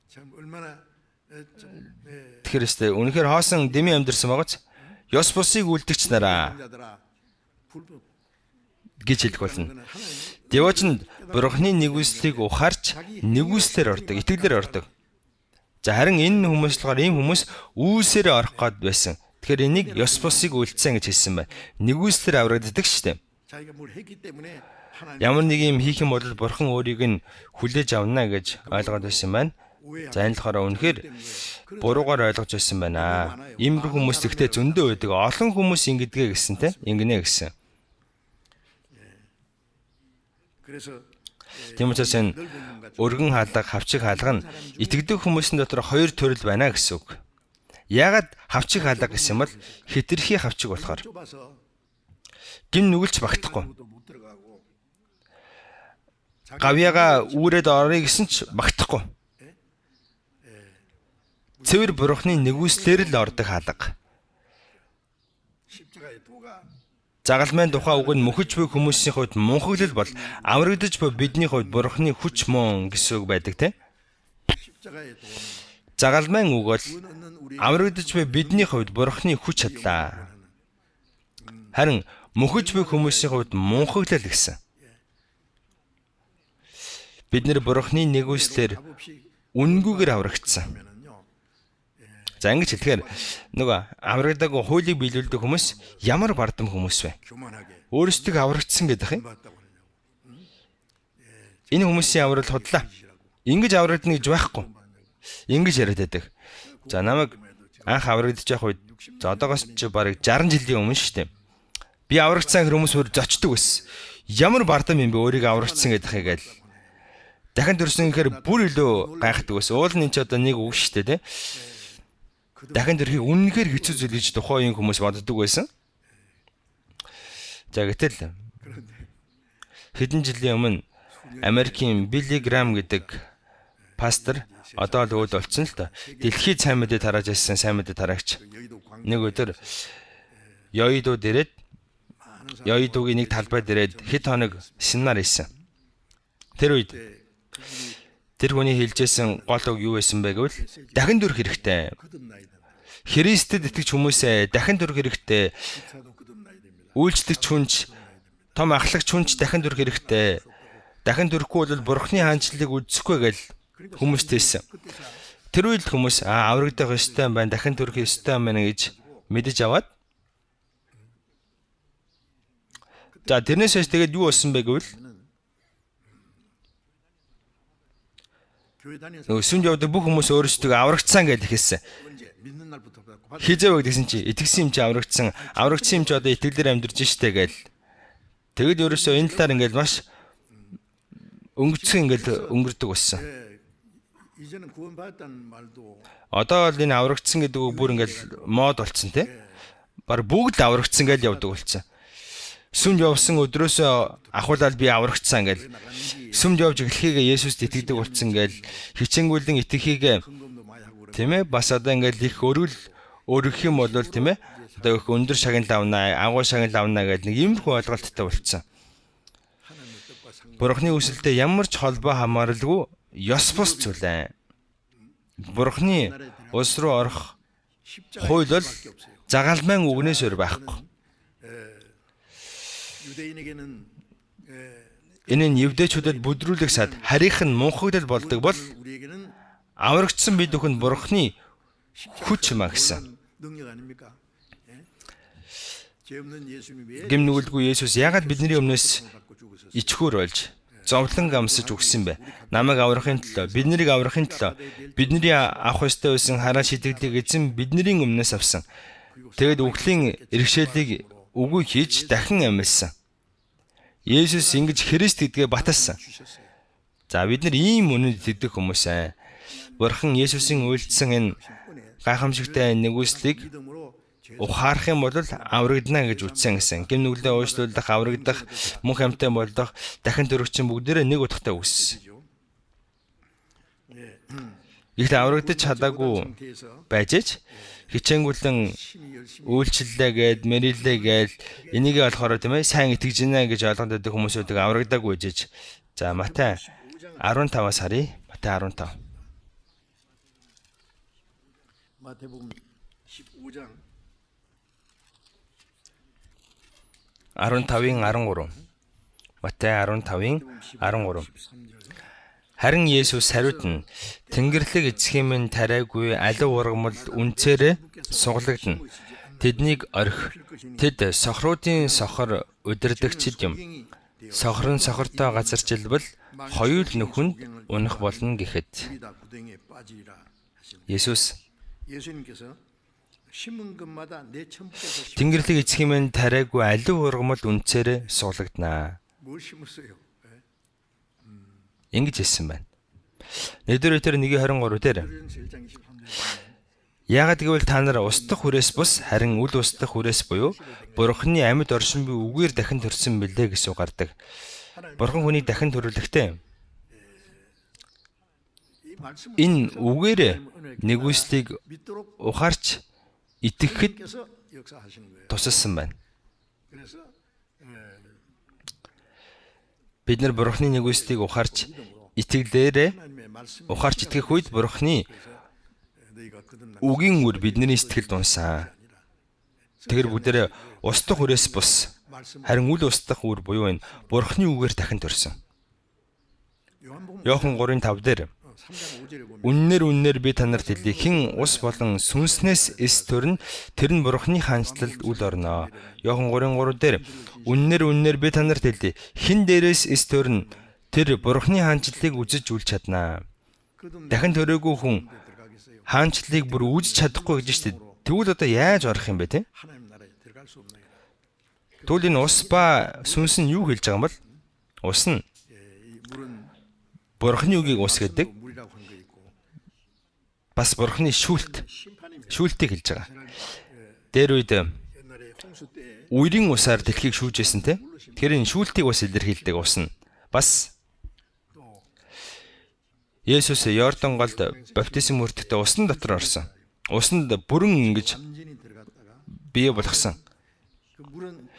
S2: 참 얼마나
S1: Тэгэхээр өстэй үнэхээр хоосон дэми амьдэрсэн байгааз ёс бусыг үлдэгч нараа
S2: 자들아 불법
S1: гэж хэлэх болно. Девочнд Бурхны нэгүслийг ухаарч нэгүслэр ордог, итгэлээр ордог. За харин энэ хүмүүс болохоор ийм хүмүүс үүсээрээ орох гээд байсан. Тэгэхээр энийг ёс бусыг үлдсэн гэж хэлсэн байна. Нэгүслэр аврагддаг шүү дээ.
S2: 자기가 뭘 했기 때문에 하나님
S1: Ямар нэг юм хийх юм бол Бурхан өөрийг нь хүлээж авна гэж ойлгоод байсан байна. За энэ болохоор үнэхээр буруугаар ойлгож байсан байна. Иймэрхүү хүмүүс ихтэй зөндөө байдаг. Олон хүмүүс ингэдгээ гэсэн те. Ингэнэ гэсэн.
S2: 그래서
S1: Тийм учраас энэ өргөн хаалга, хавчиг хаалга нь итгэдэг хүмүүсийн дотор хоёр төрөл байна гэсэн үг. Яагаад хавчиг хаалга гэсэн юм бол хитрхи хавчиг болохоор
S2: 좁아서
S1: гин нүгэлж багтахгүй.
S2: 아무도 못 들어가고
S1: Гавьяага үүрээд орё гэсэн ч багтахгүй. Цэвэр Бурхны нэгүслэр л ордог хаалга.
S2: 십자가의 도가
S1: Загалмайн тухай үг нь мөхөж буй хүмүүсийн хувьд мунхаглал бол аврагдаж буй бидний хувьд Бурхны хүч мөн гэсэн үг байдаг те.
S2: 십자가의 도는
S1: Загалмайн үг бол
S2: 문 얻는 우리
S1: аврагдаж буй бидний хувьд Бурхны хүч чадлаа. Харин мөхөж буй хүмүүсийн хувьд мунхаглал гэсэн. Бид нэр Бурхны нэгүслэр
S2: 값없이
S1: үнгүүгээр аврагдсан.
S2: 하면은요
S1: За ингэж хэлэхээр нөгөө аврагдаагүй хуулийг биелүүлдэг хүмүүс ямар бардам хүмүүс вэ?
S2: 교만하게
S1: Өөрсдөө аврагдсан гэдэг юм.
S2: 봤다고 하네요.
S1: Энэ хүмүүсийн аврал худлаа. Ингэж аврагдана гэж байхгүй. Ингэж яриад байдаг. За намайг анх аврагдаж явах үед за одоогоос ч бараг 60 жилийн өмнө шүү дээ. Би аврагдсан хэр хүмүүс өөр зочдөг байсан. Ямар бардам юм бэ өөрийгөө аврагдсан гэдэг хэгээл. Дахин төрсөн гэхээр бүр илүү гайхдаг байсан. Уул нь ч одоо нэг үг шүү дээ, тэ. Дахин төрхийг үнэнхээр хэцүү зүйл гэж тухайн хүмүүс боддог байсан. За гэтэл хэдэн жилийн өмнө Америкийн Билли Грам гэдэг пастор одоо л өөд олцсон л та. Дэлхийд сайн мэдээ тарааж ирсэн сайн мэдээ тараагч.
S2: 여의도 광
S1: Нэг өдөр Йоидууд ирээд Йоидугийн нэг талбайд ирээд хэд хоног семинар хийсэн. Тэр үед тэр хүний хэлжсэн гол үг юу байсан бэ гэвэл дахин төрөх хэрэгтэй.
S2: 거듭나야 된다.
S1: Христэд итгэж хүмүүсээ дахин төрөх хэрэгтэй.
S2: 차도 거듭나야 됩니다.
S1: Үйлчлэгч хүнч, том ахлагч хүнч дахин төрөх хэрэгтэй. Дахин төрөхгүй бол Бурхны хаанчлалыг үзэхгүй гэж хүмүүстэйсэн. Тэр үед хүмүүс аврагдах ёстой юм байна, дахин төрөх ёстой юм байна гэж мэдэж аваад. За тэрнээс хойш тэгээд юу болсон бэ гэвэл
S2: 교회 다니는
S1: нөгөө сүмд явдаг бүх хүмүүс өөрсдөө аврагдсан гэж хэлсэн.
S2: 언제 믿는 날부터 받고
S1: Хизээвэг гэсэн чи итгэсэн юм чи аврагдсан, аврагдсан юм чи одоо итгэлээр амьдарч штэ гээл. Тэгэд ерөөсөө энэ талаар ингээд маш өнгөцгөн ингээд өнгөрдөг болсон.
S2: 이제는 구원받았다는 말도
S1: Одоо л энэ аврагдсан гэдэг үг бүр ингээд мод болцсон тий. Бар бүгд л аврагдсан гэж явдаг болцсон. Сүмд явсан өдрөөсөө ахуулаад би аврагдсан гэж. Сүмд явж эхлэхийгээ Есүст итгэдэг болцсон гэж хичээнгүйлэн итгэхийгээ
S2: 헌금도 많이 하고 그래.
S1: тийм ээ бас одоо ингээд их өргөх юм бол тийм ээ одоо их өндөр шагнал авнаа, агуу шагнал авнаа гэдэг нэг иймэрхүү ойлголттой болцсон.
S2: 하나님의 뜻과 상
S1: Бурхны үсэлтэй ямар ч холбоо хамааралгүй ёс бус зүйлээ. Бурхны улс руу орох хууль бол загалмайн үгнээс өөр байхгүй.
S2: 유대인에게는
S1: Энэ нь евдээчүүдэд бүдрүүлэх сад харийнх нь мунхагдал болдог бол
S2: 우리에게는
S1: аврагдсан бид бүхэн Бурхны хүч юм а гэсэн.
S2: 능력 아닙니까? 예? 죄 없는 예수님이 왜
S1: Гэм нүгэлгүй Есүс яагаад бидний өмнөөс
S2: 받고 죽으셨어요?
S1: ичхүүр болж зовлон гамсаж өгсөн бэ? Намайг аврахын төлөө, биднийг аврахын төлөө, бидний авах ёстой байсан хараа шидэглийг эзэн бидний өмнөөс авсан. Тэгэд үхлийн иргэшээлийг үгүй хийж дахин амьдсан. Есүс ингэж Христ гэдгээ баталсан.
S2: 주셨어요.
S1: За бид нар ийм үнэнд итгэдэг хүмүүс аа. Бурхан Есүсийн үйлдсэн энэ гайхамшигтай нэгүслийг
S2: 믿음으로
S1: ухаарах юм бол аврагдана гэж үздсэн гэсэн. Гим нүглээ уушлуулах, аврагдах, мөнх амьтан болох, дахин төрөгчин бүгдээрээ нэг утгатай үгс. Ихтэй аврагдаж чадаагүй байж ч хичээнгүлэн үйлчлэлээ гээд мэриллээ гээд энийгээ болохоор тийм ээ сайн итгэж гинэ гэж ойлгоод байдаг хүмүүсүүд аврагдаагүй жиж. За Матай 15-аас харъя. Матай 15.
S2: 마태복음 15장
S1: 15-ын 13. Матай 15-ын 13. Харин Есүс хариуд нь Тэнгэрлэг эцгийн минь тариагүй алив ургамал үнцээрээ суглагдана. Тэднийг орхи. Тэд сохруудын сохор удирдагчид юм. Сохор нь сохортой газарчилбал хоёул нөхөнд унах болно гэхэд.
S2: 우리 다 구덩이에 빠지리라 하시는
S1: Есүс
S2: 예수님께서 심은 것마다 내 천국에서
S1: Тэнгэрлэг эцгийн минь тариагүй алив ургамал үнцээрээ суглагдана.
S2: 뭘 심었어요?
S1: Ингэж хэлсэн байна. Нэгдүгээр 1:23 дээр
S2: 그래서 1장 23절
S1: яагаад гэвэл та нар устдах хүрээс бус харин үл устдах хүрээс буюу Бурхны амьд оршин буй үгээр дахин төрсөн мэлээ гэсэн үг гардаг. Бурхан хүнийг дахин төрүүлэхдээ
S2: 이 말씀을
S1: энэ үгээр нэгүслийг
S2: 믿도록
S1: ухаарч итгэхэд
S2: 께서 역사하시는 거예요.
S1: тусалсан байна.
S2: 그래서
S1: Бид нар Бурхны нэгүслийг ухаарч итгэлээрээ
S2: 하나님의 말씀
S1: ухаарч итгэх үед Бурхны
S2: 너희가 거듭나
S1: үгийн үр бидний сэтгэлд унсан. Тэгэр бүгдээрээ устдах хүрээс бус харин үл устдах үр буюу энэ Бурхны үгээр дахин төрсөн.
S2: 요한복음
S1: Иохан 3:5 дээр
S2: 3장 5절에 보면
S1: үннээр би танарт хэлье хэн ус болон сүнснээс эс төрн тэр нь Бурхны хаанчлалд үл орно. Иохан 3:3 дээр үннээр би танарт хэлье хэн дээрээс эс төрн тэр Бурхны хаанчлалыг үзэж үл чаднаа. Дахин төрөөгүй хүн
S2: 들어가겠어요.
S1: хаанчлалыг бүр үзэж чадахгүй гэж штэ. Тэгвэл одоо яаж орох юм бэ те?
S2: 하나님 나라에 들어갈 수 없는 거라.
S1: Тэгвэл энэ ус ба сүнс нь юу хэлж байгаа юм бол? Ус нь
S2: 이 물은
S1: Бурхны үгийг ус гэдэг.
S2: 물이라고 한 거 있고
S1: Бас Бурхны шүүлт,
S2: 심판입니다.
S1: шүүлтийг хэлж байгаа. Дээр үед
S2: 옛날에 홍수 때
S1: үерийн усаар дэлхийг шүүжсэн те. Тэгэхээр энэ шүүлтийг бас илэрхийлдэг ус нь. Бас Есүс Йордан голд баптизм хүртэхдээ усны дотор орсон. Усанд бүрэн ингэж
S2: 완전히 들어갔다가
S1: бие болгосон.
S2: 그 물은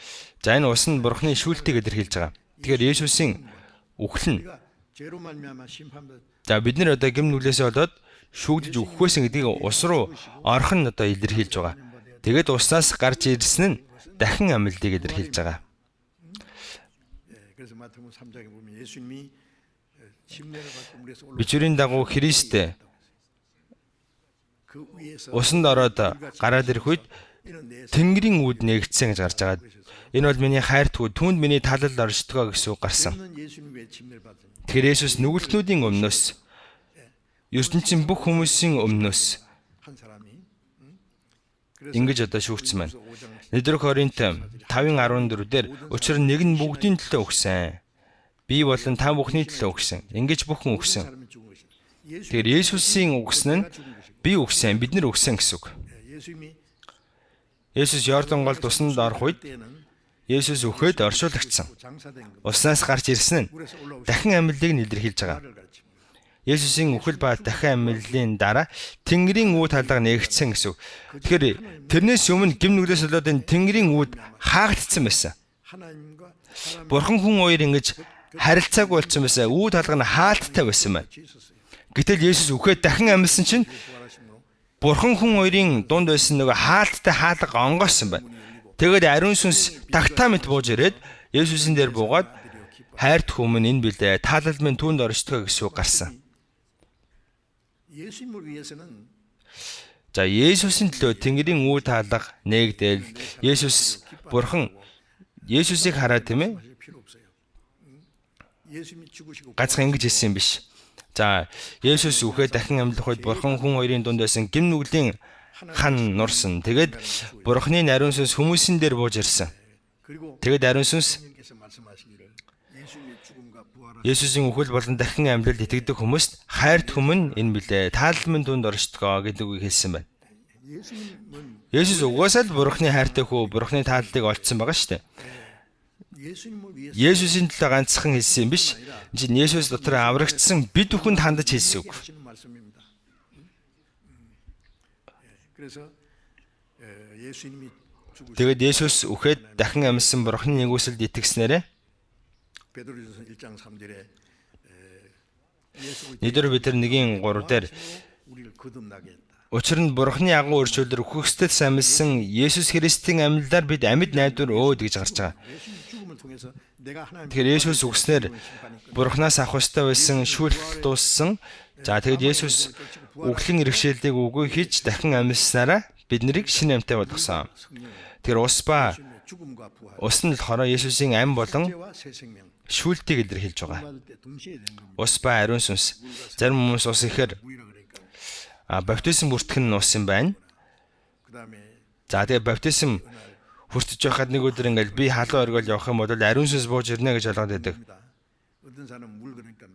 S1: За энэ ус нь Бурхны шүүлтийг илэрхийлж байгаа. Тэгэхээр Есүсийн үхэл нь
S2: 우리가 죄로 말미암아 심판받
S1: за бид нар одоо гим нүглээсээ болоод шүүгдэж өгөхөөсөн гэдгийг ус руу орох нь одоо илэрхийлж байгаа. Тэгээд уснаас гарч ирсэн нь дахин амьдлыг илэрхийлж байгаа.
S2: 그래서 마태복음 3장에 보면 예수님이 침례를 받고 물에서 올라
S1: Бичвэрийн дагуу Христ
S2: 그 위에서
S1: усанд ороод гараад ирэх үед
S2: 이는 내
S1: Тэнгэрийн үүд нэгдсэн гэж гарч байгаа. Энэ бол миний хайртгүй түүнд миний талал оршдгоо гэсэн үг гарсан.
S2: 없는 예수님의 침례를 받은
S1: Тэгэхээр Есүс нүгэлтнүүдийн өмнөөс ертөнцийн бүх хүмүүсийн өмнөөс
S2: 한 사람이
S1: ингэж одоо шүүгдсэн байна. Нэгдүгээр Коринт 5:14 дээр учир нь нэг нь бүгдийн төлөө өгсөн. Би болон та бүхний төлөө өгсөн. Ингэж бүхэн өгсөн.
S2: 사람이 죽은 것이 예수
S1: Тэгэхээр Есүсийн өгсөн нь би өгсөн, бид нар өгсөн гэсэн үг.
S2: 예수님이
S1: Есүс Йордан голд усанд орох үед
S2: 때는
S1: Есүс өхөөд оршуулгдсан.
S2: 장사된 것
S1: Уснаас гарч ирсэн нь
S2: 물에서 올라오신
S1: дахин амьдлыг нь илэрхийлж байгаа.
S2: 말을 가르칩니다.
S1: Есүсийн үхэл ба дахин амьдлын дараа Тэнгэрийн үүд хаалга нэгдсэн гэсэн үг. Тэгэхээр тэрнээс өмнө гим нүглээс болоод энэ Тэнгэрийн үүд хаагдсан байсан.
S2: 하나님과 사람
S1: Бурхан хүн хоёр ингэж харилцаагүй болсон байсан. Үүд хаалга нь хаалттай байсан байна.
S2: 있었어요.
S1: Гэтэл Есүс үхээд дахин амьсан чинь
S2: 부활하심으로
S1: Бурхан хүн хоёрын дунд байсан нөгөө хаалттай хаалга онгоосон байна. Тэгээд ариун сүнс тагтаа мэт бууж ирээд Есүсийн дээр буугаад хайрт хүмүн энэ билээ таалал минь түүнд оршдгоо гэсэн үг гарсан.
S2: 예수님을 위해서는
S1: За Есүсийн төлөө Тэнгэрийн үүд хаалга нэгдээл Есүс Бурхан Есүсийг хараад тийм ээ
S2: 사실 필요 없어요. 예수님이 죽으시고
S1: гацхан ингэж хэлсэн юм биш. За Есүс үхээд дахин амьдлах үед Бурхан хүн хоёрын дунд байсан гим нүглийн хан нурсан. Тэгээд Бурханы ариун сүнс хүмүүсийн дээр бууж ирсэн.
S2: 그리고
S1: Тэгээд ариун сүнс
S2: 하나님께서 말씀하시기를 예수님의 죽음과 부활을
S1: Есүсийн үхэл болон дахин амьдлалд итгэдэг хүмүүст хайрт хүмүн энэ билээ. Таалал минь түүнд оршдгоо гэдэг үг хэлсэн байна.
S2: 예수님은
S1: Есүс угаасаа л Бурхны хайртай хүү, Бурхны тааллыг олцсон байгаа шүү дээ.
S2: 예수님을 위해서
S1: Есүсийн төлөө ганцхан хэлсэн юм биш. Энд Есүс дотор аврагдсан бид бүхэнд хандаж хэлсэн үг.
S2: 하시는 말씀입니다. 그래서 예수님이 죽으신
S1: Тэгээд Есүс үхээд дахин амьсан Бурхны нэгүсэлд итгэснээрээ
S2: 베드로전서 1장 3절에
S1: Нэгдүгээр бид нар 1:3 дээр
S2: 우리를 거듭나게 했다.
S1: учир нь Бурхны агуу өршөөлөөр үхэгсдэд амьсан Есүс Христийн амьдлаар бид амьд найдвар өөд гэж гарч байгаа.
S2: 예수님 죽음을 통해서 내가 하나님
S1: Тэгэхээр Есүс үгснээр Бурханаас авах ёстой байсан шүүлт дууссан. За тэгээд Есүс үхлийн иргэшээлийг үгүй хийж дахин амьснараа бид нарыг шинэ амьтаа болгосон. Тэгэхээр ус ба
S2: 죽음과 부활
S1: ус нь болохоор Есүсийн ам болон
S2: 죄와 새 생명
S1: шүүлтийг илэрхийлж байгаа.
S2: 받을 때 동시에 된 겁니다.
S1: Ус ба ариун сүнс. Зарим хүмүүс ус ихээр
S2: 무이라 그러니까
S1: баптизм бүртгэх нь ус юм байна.
S2: 그다음에
S1: За тэгээд баптизм хүртэж байхад нэг өдөр ингээл би халуун оргил явах юм бол ариун сүнс бууж ирнэ гэж ойлгоод байдаг.
S2: 어떤 사람은 물 그러니까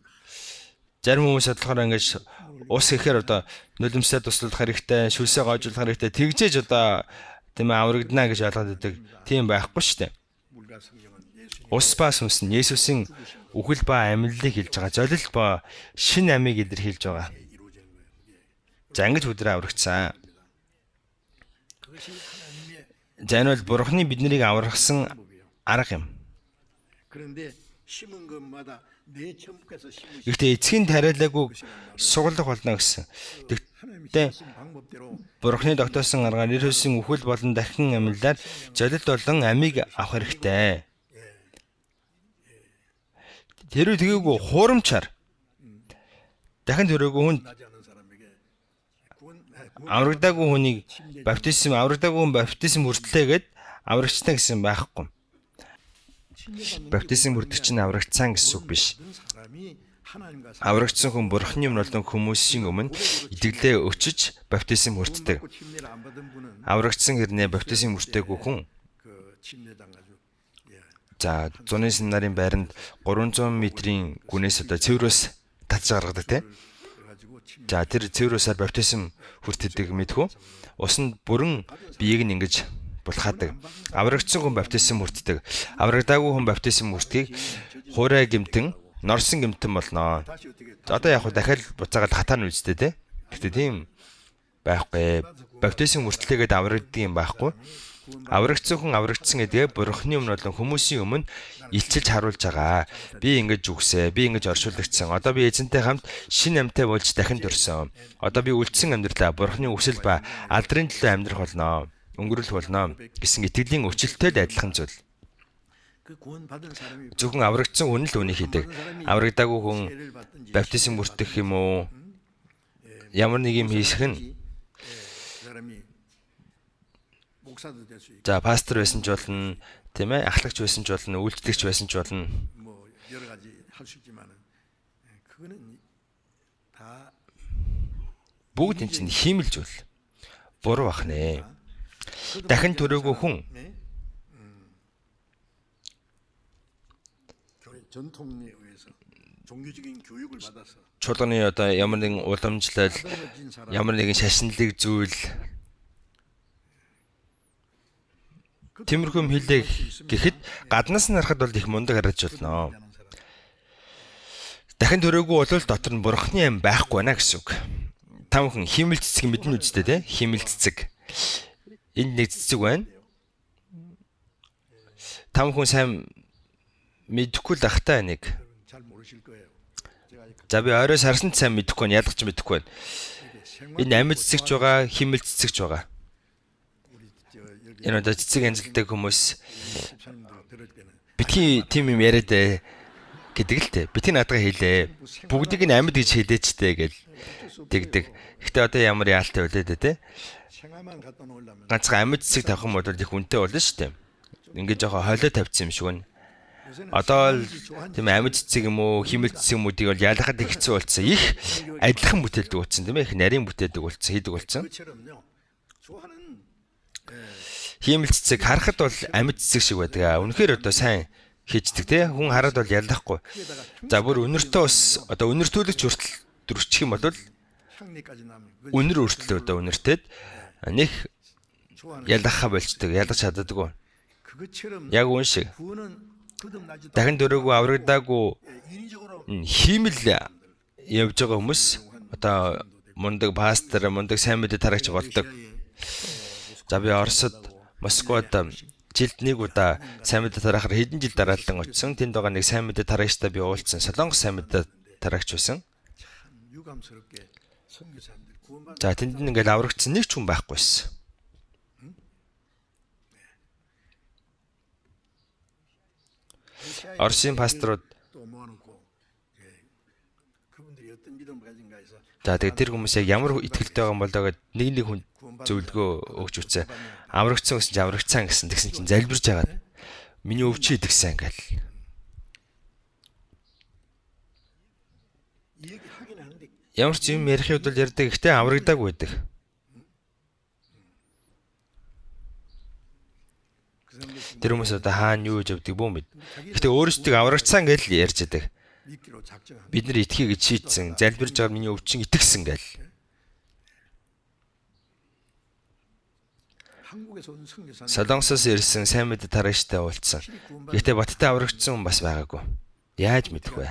S1: Зарим хүмүүс бодлохоор ингээд ус ихээр одоо нулимсаа туслах хэрэгтэй, шүлсээ гоожуулах хэрэгтэй, тэгжээж одоо тийм ээ аврагдана гэж ойлгоод байдаг. Тийм байхгүй шүү дээ.
S2: 물과 성령은 예수님
S1: Ус ба сүнс нь Есүсийн үхэл ба амьдлыг хэлж байгаа. Золил ба шин амийг илэрхийлж байгаа.
S2: 이루어지는 거예요.
S1: За ингэж өдрөө аврагцсан.
S2: 그것이 하나님의
S1: За энэ бол Бурхны биднийг аврагсан
S2: 방법이에요.
S1: арга юм.
S2: 그런데 심은 것마다 내 천국에서 심으신
S1: Гэхдээ эцгийн тариалаагүй суглах болно гэсэн.
S2: 하나님이
S1: Тэгтээ
S2: 심으신 방법대로
S1: Бурхны тогтоосон аргаар Есүсийн үхэл болон дахин амьдлаар золил болон амийг авах хэрэгтэй. Тэрүү тгээгүй хуурамчаар дахин төрөөгүй хүнд
S2: 나지 않은 사람에게 구원
S1: аврагдаагүй хүнийг аврагдаагүй хүн баптизм хүртлээгээд аврагчтаа гэсэн байхгүй. Баптизм хүртэгч нь аврагдсан гэсэн үг биш.
S2: 사람이 하나님과
S1: Аврагдсан хүн Бурхны өмнө болон хүмүүсийн өмнө итгэлээ өчөж баптизм хүртдэг.
S2: 받고 침례를 안 받은 분은
S1: Аврагдсан хэрнээ баптизм хүртээгүй хүн
S2: 그 침례당 가지고 예.
S1: за зуны семинарын байранд 300 метрийн гүнээс одоо цэврөөс татж гаргадаг тийм.
S2: 그래가지고 침례
S1: За тэр цэврөөсөөр баптизм хүртдэг мэдхүү. Ус нь бүрэн биеийг нь ингэж булхаадаг. Аврагдсан хүн баптизм хүртдэг. Аврагдаагүй хүн баптизм хүртгийг хуурай гэмтэн, норсон гэмтэн болно.
S2: 다시 어떻게
S1: Одоо яг хөө дахиад буцаагаад хатаа нь үстэй те. Гэтэ тийм байхгүй. Баптизм хүртлээгээд аврагддаг юм байхгүй. Аврагдсан хүн аврагдсан гэдгээ Бурхны өмнө болон хүмүүсийн өмнө илчилж харуулж байгаа. Би ингэж үгсээ, би ингэж оршуулгдсан. Одоо би эзэнтэй хамт шинэ амьтаа болж дахин төрсөн. Одоо би үлдсэн амьдралаа Бурхны үсэл ба алдрын төлөө амьдрах болно. Өнгөрөх болно гэсэн итгэлийн өчлөлттэй л адилхан зүйл.
S2: 그 구원 받은 사람이
S1: Зөвхөн аврагдсан хүн л үнийг хийдэг. Аврагдаагүй хүн
S2: 세례를 받든지
S1: баптизм хүртэх юм уу? Ямар нэг юм хийсэх нь
S2: 그 사람이 목사도 될 수 있고
S1: за пастор байсан ч болно, тийм ээ, ахлагч байсан ч болно, үйлчлэгч байсан ч болно.
S2: 뭐 여러 가지 할 수 있지만은 그거는 다
S1: Бүгд энэ чинь хиймэл зүйл. Буруу бахнэ. Дахин төрөөгүй хүн
S2: 네? 교회 전통에 의해서 종교적인 교육을 받아서
S1: чуулганы одоо ямар нэгэн уламжлал,
S2: 다듬어진 사람
S1: ямар нэгэн шашинлаг зүйл тиймэрхүү юм хэлээ гэхэд гаднаас нь харахад бол их мундаг харагдаж болно.
S2: 하는 사람
S1: Дахин төрөөгүй бол дотор нь Бурхны юм байхгүй байна гэсэн үг. Та бүхэн хиймэл цэцэг мэднэ үстэй те? Хиймэл цэцэг. Энд нэг цэцэг байна. Та бүхэн сайн мэдэхгүй л ах та нэг.
S2: 잘 모르실 거예요. 제가
S1: За би оройс харсан ч сайн мэдэхгүй байна, ядгач мэдэхгүй байна.
S2: 생활
S1: Энэ амьд цэцэгч байгаа, хиймэл цэцэгч байгаа.
S2: 우리 여기
S1: Энэ одоо цэцэг анжилтдаг хүмүүс
S2: 집사님들 들을 때는
S1: битгий тим юм яриад гэдэг л те. Битгий наадгаа хэлээ. Бүгдийг нь амьд гэж хэлээчтэй гэл тэгдэг. Гэтэ одоо ямар яалтай үлээд те.
S2: 생활만 갖다 놓으려면
S1: Ганцхан амьд цэцэг тавих юм бол их үнэтэй болно шүү дээ. Ингээд жоохон хойлоо тавьчихсан юм шиг байна.
S2: 요새는
S1: Одоо л тийм амьд цэцэг юм уу, химэл цэцэг юм уудыг бол ялгахад их хэцүү болцсон. Их адилхан бүтээлдэг болцсон тийм ээ. Их нарийн бүтээдэг болцсон, хийдэг болцсон.
S2: 그처럼요. 좋아하는
S1: Химэл цэцэг харахад бол амьд цэцэг шиг байдаг. Үнэхээр одоо сайн хийждэг те. Хүн хараад бол ялдахгүй. За бүр өнөртөө бас одоо өнөртүүлэгч хүртэл дөрвчих юм бол
S2: 향내까지 나면
S1: өнөр хүртэл одоо өнөртөөд нэг
S2: 좋아하는
S1: ялгахаа болчдөг, ялгаж чаддаггүй.
S2: 그것처럼
S1: Яг үн шиг.
S2: 구원은 거듭나지도
S1: Дахин дөрөөгүй аврагдаагүй
S2: 인위적으로
S1: хиймэл явж байгаа хүмүүс одоо мундаг пастор, мундаг сайн мэдээ тарагч болдог. За би Оросд Москвад жилд нэг удаа сайн мэдээ тараахаар хэдэн жил дараалан очсон. Тэнд байгаа нэг сайн мэдээ тарагчтай би уулзсан. Солонгос сайн мэдээ тарагч байсан.
S2: 유감스럽게 선교사님들 구원받는
S1: За тэнд ингээл аврагдсан нэг ч хүн байхгүйсэн. Оросын пасторууд
S2: 또 모아놓고 그분들이 어떤 믿음을 가진가 해서
S1: за тэгээд тэр хүмүүс яг ямар итгэлтэй байгаа юм бол тэгээд нэг хүн зөвлөгөө өгч үцээ. Аврагдсан гэсэн чинь аврагдсан гэсэн чинь залбирж яагаад миний өвчөө идэгсэн ингээл.
S2: 얘기하긴 하는데
S1: Ямар ч юм ярих үед л ярьдаг. Гэхдээ аврагдаагүй байдаг.
S2: 그 사람들
S1: Тэр хүмүүс одоо хаана юу гэж өвдөг бүү мэд. Гэхдээ өөрсдөө аврагдсан гэж л ярьж байдаг.
S2: 믿기로 작정합니다.
S1: Бид нар итгэе гэж шийдсэн. Залбирж байгаа миний өвчин итгэсэн гэл.
S2: 한국에서 온 선교사님
S1: Солонгосоос ирсэн сайн мэдээ тарагчтай уулзсан. Гэхдээ Баттай аврагдсан хүн бас байгаагүй. Яаж мэдэх вэ?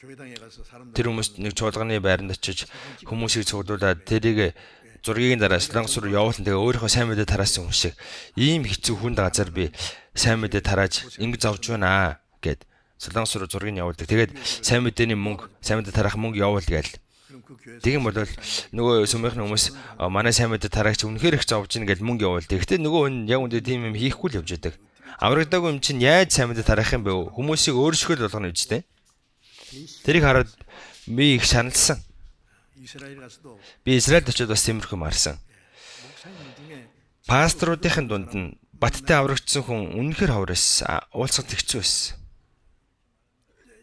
S2: 교회당에 가서 사람들
S1: Тэр хүмүүс нэг чуулганы байранд очиж хүмүүсийг цуглуулад тэрийг зургийг дараа Солонгос руу явуулсан. Тэгээ өөрийнхөө сайн мэдээ тараасан хүн шиг ийм хэцүү хүнд газар би сайн мэдээ тарааж ингэж зовж байна гэд Солонгос руу зургийг явуулдаг. Тэгээд сайн мэдээний мөнгө, сайн мэдээ тараах мөнгө явуул гээл.
S2: 그럼 그 교회에서
S1: Тийм бол нөгөө сүмийнхэн хүмүүс манай сайн мэдээ тараагч үнэхээр их зовж ийн гэж мөнгө явуулдаг. Гэхдээ нөгөө хүн яг үндэ тийм юм хийхгүй л явж байдаг. Аврагдаагүй юм чинь яаж сайн мэдээ тараах юм бэ? Хүмүүсийг өөрсгөө л болгоно гэж тэ. Тэрийг хараад би их шаналсан.
S2: 이스라엘 가서도
S1: Би Израильд очиод бас тиймэрхүү марсан.
S2: 목사님 중에
S1: Пасторуудын дунд нь Баттай аврагдсан хүн үнэхээр ховроос уулзахад хэцүү байсан.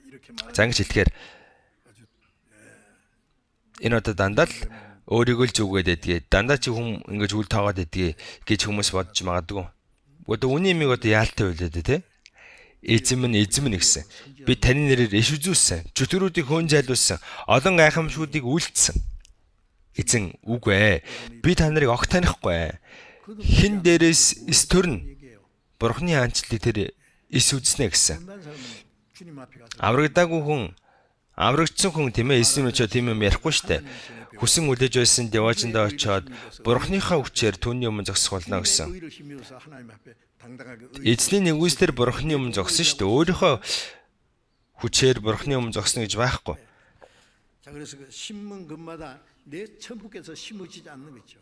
S2: 이렇게 말하는
S1: За ингэж хэлэхээр энэ одоо дандаа л өөрийгөө л зүгээд байдгийг, дандаа чи хүм ингэж үл таагаад байдгийг гэж хүмүүс бодож магадгүй. Одоо үний юмыг одоо яалтай байлаа дээ, тэ? Эзэм нь гэсэн. Би таны нэрээр иш үзүүлсэн, чөтгөрүүдийг хөөн зайлуулсан, олон гайхамшгуудыг үйлдсэн. Эзэн үгүй ээ. Би та нарыг огт танихгүй. Хин дээрээс эс төрнө.
S2: 얘기예요.
S1: Бурхны хаанчлалыг тэр эс үзнэ гэсэн.
S2: 한 사람은 주님 앞에 가서
S1: Аврагдаагүй хүн, аврагдсан хүн тийм ээ эсэм очоо тийм юм ярихгүй штэ. Хүсэн үлээж байсан деважиндаа очоод Бурхныхаа хүчээр түүний өмнө зогсох болно гэсэн.
S2: 의를 힘입어서 하나님 앞에 당당하게
S1: Эзний нэгүслэр Бурхны өмнө зогсон штэ. Өөрийнхөө хүчээр Бурхны өмнө зогсно гэж байхгүй.
S2: 자 그래서 그 심문 것마다 내 천부께서 심으시지 않는 거죠.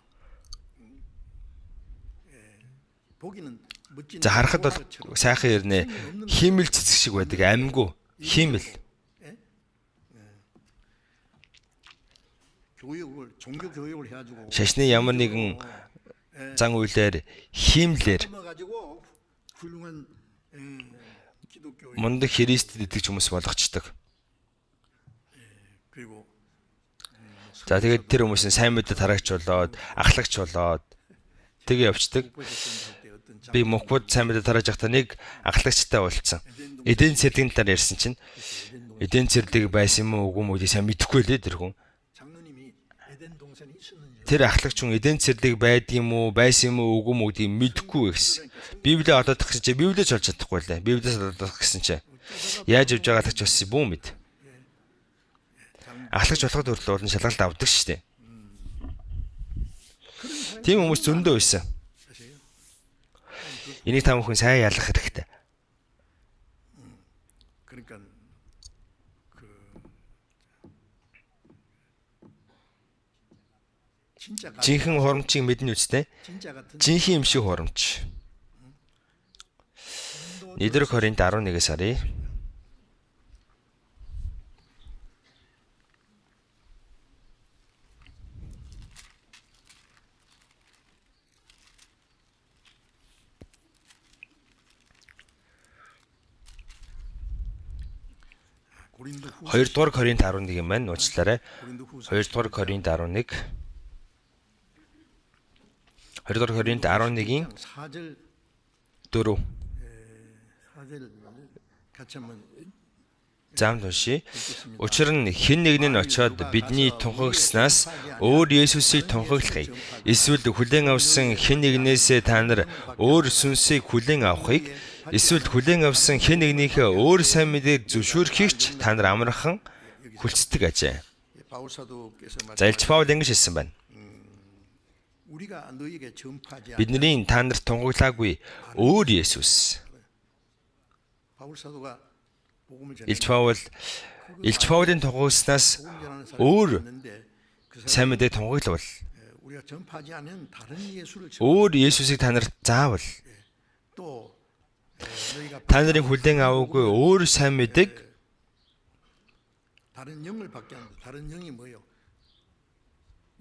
S2: 보기는 멋진
S1: За харахад бол сайхан ирнэ. Хиймэл цэцэг шиг байдаг амьгүй. Хиймэл.
S2: 교육을 종교 교육을 해가지고
S1: Шашны ямар нэгэн зан үйлээр хиймлэр
S2: 가지고 훌륭한 기독교
S1: мундаг Христэд итгэж хүмүүс болгочдөг.
S2: 그리고
S1: За тэгээд тэр хүмүүс нь сайн мэдээ тараагч болоод, ахлагч болоод тэгээ явцдаг.
S2: 때 어떤
S1: Би Мохбод сайн мэдээ тарааж байхдаа нэг ахлагчтай уулзсан. Эден цэрлэгийн талаар ярьсан чинь эден цэрлэг байсан юм уу үгүй юм уу сайн мэдэхгүй лээ тэр хүн.
S2: 장로님이 에덴 동산이 있었는지
S1: Тэр ахлагч хүн эден цэрлэг байдаг юм уу, байсан юм уу үгүй юм уу гэдгийг мэдэхгүй гэсэн. Библийг олоодох гэсэн чинь Библийг олж чадахгүй лээ. Библиэс олоодох гэсэн чинь яаж явж байгаа гэж бас бүү мэд. Ахлагч болоход хүртэл уул нь шалгалт авдаг шүү дээ. Тийм хүмүүс зөндөө байсан.
S2: 사실요.
S1: Энийг та бүхэн сайн ялах хэрэгтэй.
S2: 그러니까 그 진짜
S1: Жинхэнэ хурамчийг мэднэ үстэй.
S2: 진짜 같은
S1: Жинхэнэ юм шиг хурамч. Нийдрэг Коринт 11-ээс харъя.
S2: 고린도 후
S1: 2 дугаар Коринт 11 юм байна. Уучлаарай.
S2: 고린도 후서
S1: 2 дугаар Коринт 11. 2 дугаар Коринт 11-ийн
S2: 4절
S1: 4.
S2: 4절 같이 한번
S1: Заамд уншия. Учир нь хэн нэг нь очиод бидний тунхагснаас өөр Есүсийг тунхаглахыг эсвэл хүлээн авсан хэн нэгнээсээ та нар өөр сүнсийг хүлээн авахыг эсвэл хүлээн авсан хэн нэгнийхээ өөр сайн мэдээг зөвшөөрөхийг ч та нар амархан хүлцдэг ажээ.
S2: 바울 사도께서
S1: За Илч Паул ингэж хэлсэн байна.
S2: 우리가 너희에게 전파하지 않은
S1: Бидний та нарт тунхаглаагүй өөр Есүс.
S2: 바울 사도가 복음을
S1: Илч Паулийн тунхагснаас өөр сайн мэдээ тунхаглавал
S2: 우리가 전파하지 않은 다른 예수를
S1: өөр Есүсийг та нарт заавал
S2: 또 너희가
S1: та нарын хүлээн аваагүй өөр сайн мэдээг
S2: 다른 영을 받게 한다. 다른 영이 뭐요?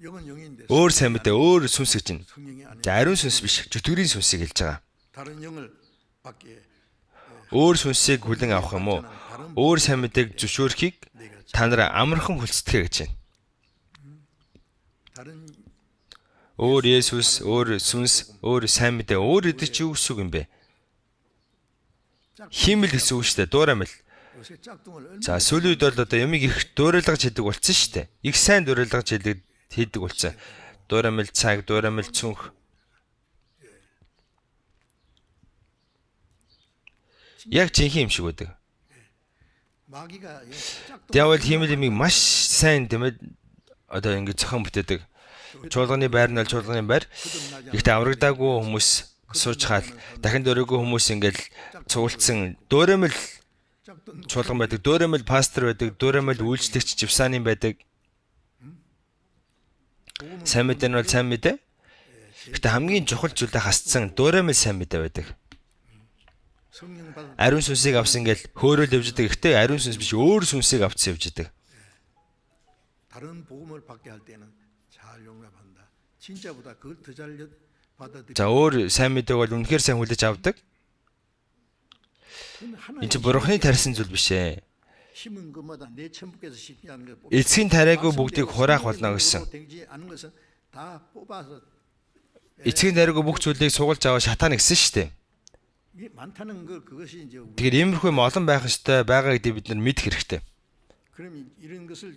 S2: 영은 영인데
S1: өөр сайн мэдээ өөр сүнс гэж байна.
S2: 성령이 아니야.
S1: За ариун сүнс биш, чөтгөрийн сүнсийг хэлж байгаа.
S2: 다른 영을 받게
S1: Өөр сүнсийг хүлээн авах юм уу? Өөр сайн мэдээг зөвшөөрөхийг та нар амархан хүлцдэгэ гэж байна.
S2: 다른
S1: Өөр Есүс, өөр сүнс, өөр сайн мэдээ, өөр гэдэг чи юу гэсэн үг юм бэ? Хиймэл гэсэн үг шүү дээ, дуурамэл.
S2: 요새 짝퉁을
S1: За сүүлийн үед бол одоо ямиг их дуурайлгаж хийдэг болсон шүү дээ. Их сайн дуурайлгаж хийдэг болсон. Дуурамэл цаг, дуурамэл цүнх. Яг жинхэнэ юм шиг байдаг.
S2: 마귀가 짝퉁
S1: Диавол хиймэл юмыг маш сайн тэмээд одоо ингэ зохион бүтээдэг. Чуулганы байр нь чуулганы байр. Гэхдээ аврагдаагүй хүмүүс суучхаад дахин дөрөөгүй хүмүүс ингээл цугулцсан дуурамэл
S2: 짝퉁
S1: чуулган байдаг, дуурамэл пастор байдаг, дуурамэл үйлчлэгч живсаанын байдаг. Сайн мэдээ нь бол сайн мэдээ. Гэхдээ хамгийн чухал зүйлээ хасцсан дуурамэл сайн мэдээ байдаг.
S2: 성령 받은
S1: Ариун сүнсийг авсан ингээл хөөрөөл явж байгаа. Гэхдээ ариун сүнс биш өөр сүнсийг авцсан явж байгаа.
S2: 다른 복음을 받게 할 때는 잘 용납한다. 진짜보다 그걸 더 잘 받아들이.
S1: За өөр сайн мэдээг бол үнэхээр сайн хүлээж авдаг. Энд чинь бурхны тарьсан зүйл биш ээ.
S2: 힘은 그마다 내 천부께서 심지 않은 것.
S1: Эцгийн тариагүй бүгдийг хураах болно гэсэн.
S2: 되지 않은 것은 다 뽑아서
S1: Эцгийн тариагүй бүх зүйлийг сугалж аваа шатаана гэсэн шүү дээ.
S2: 이게 많다는 거 그것이 이제 우리-
S1: Тэгэхээр иймэрхүү юм олон байх ёстой байгаа гэдгийг бид нар мэдэх хэрэгтэй.
S2: 그럼 이런 것을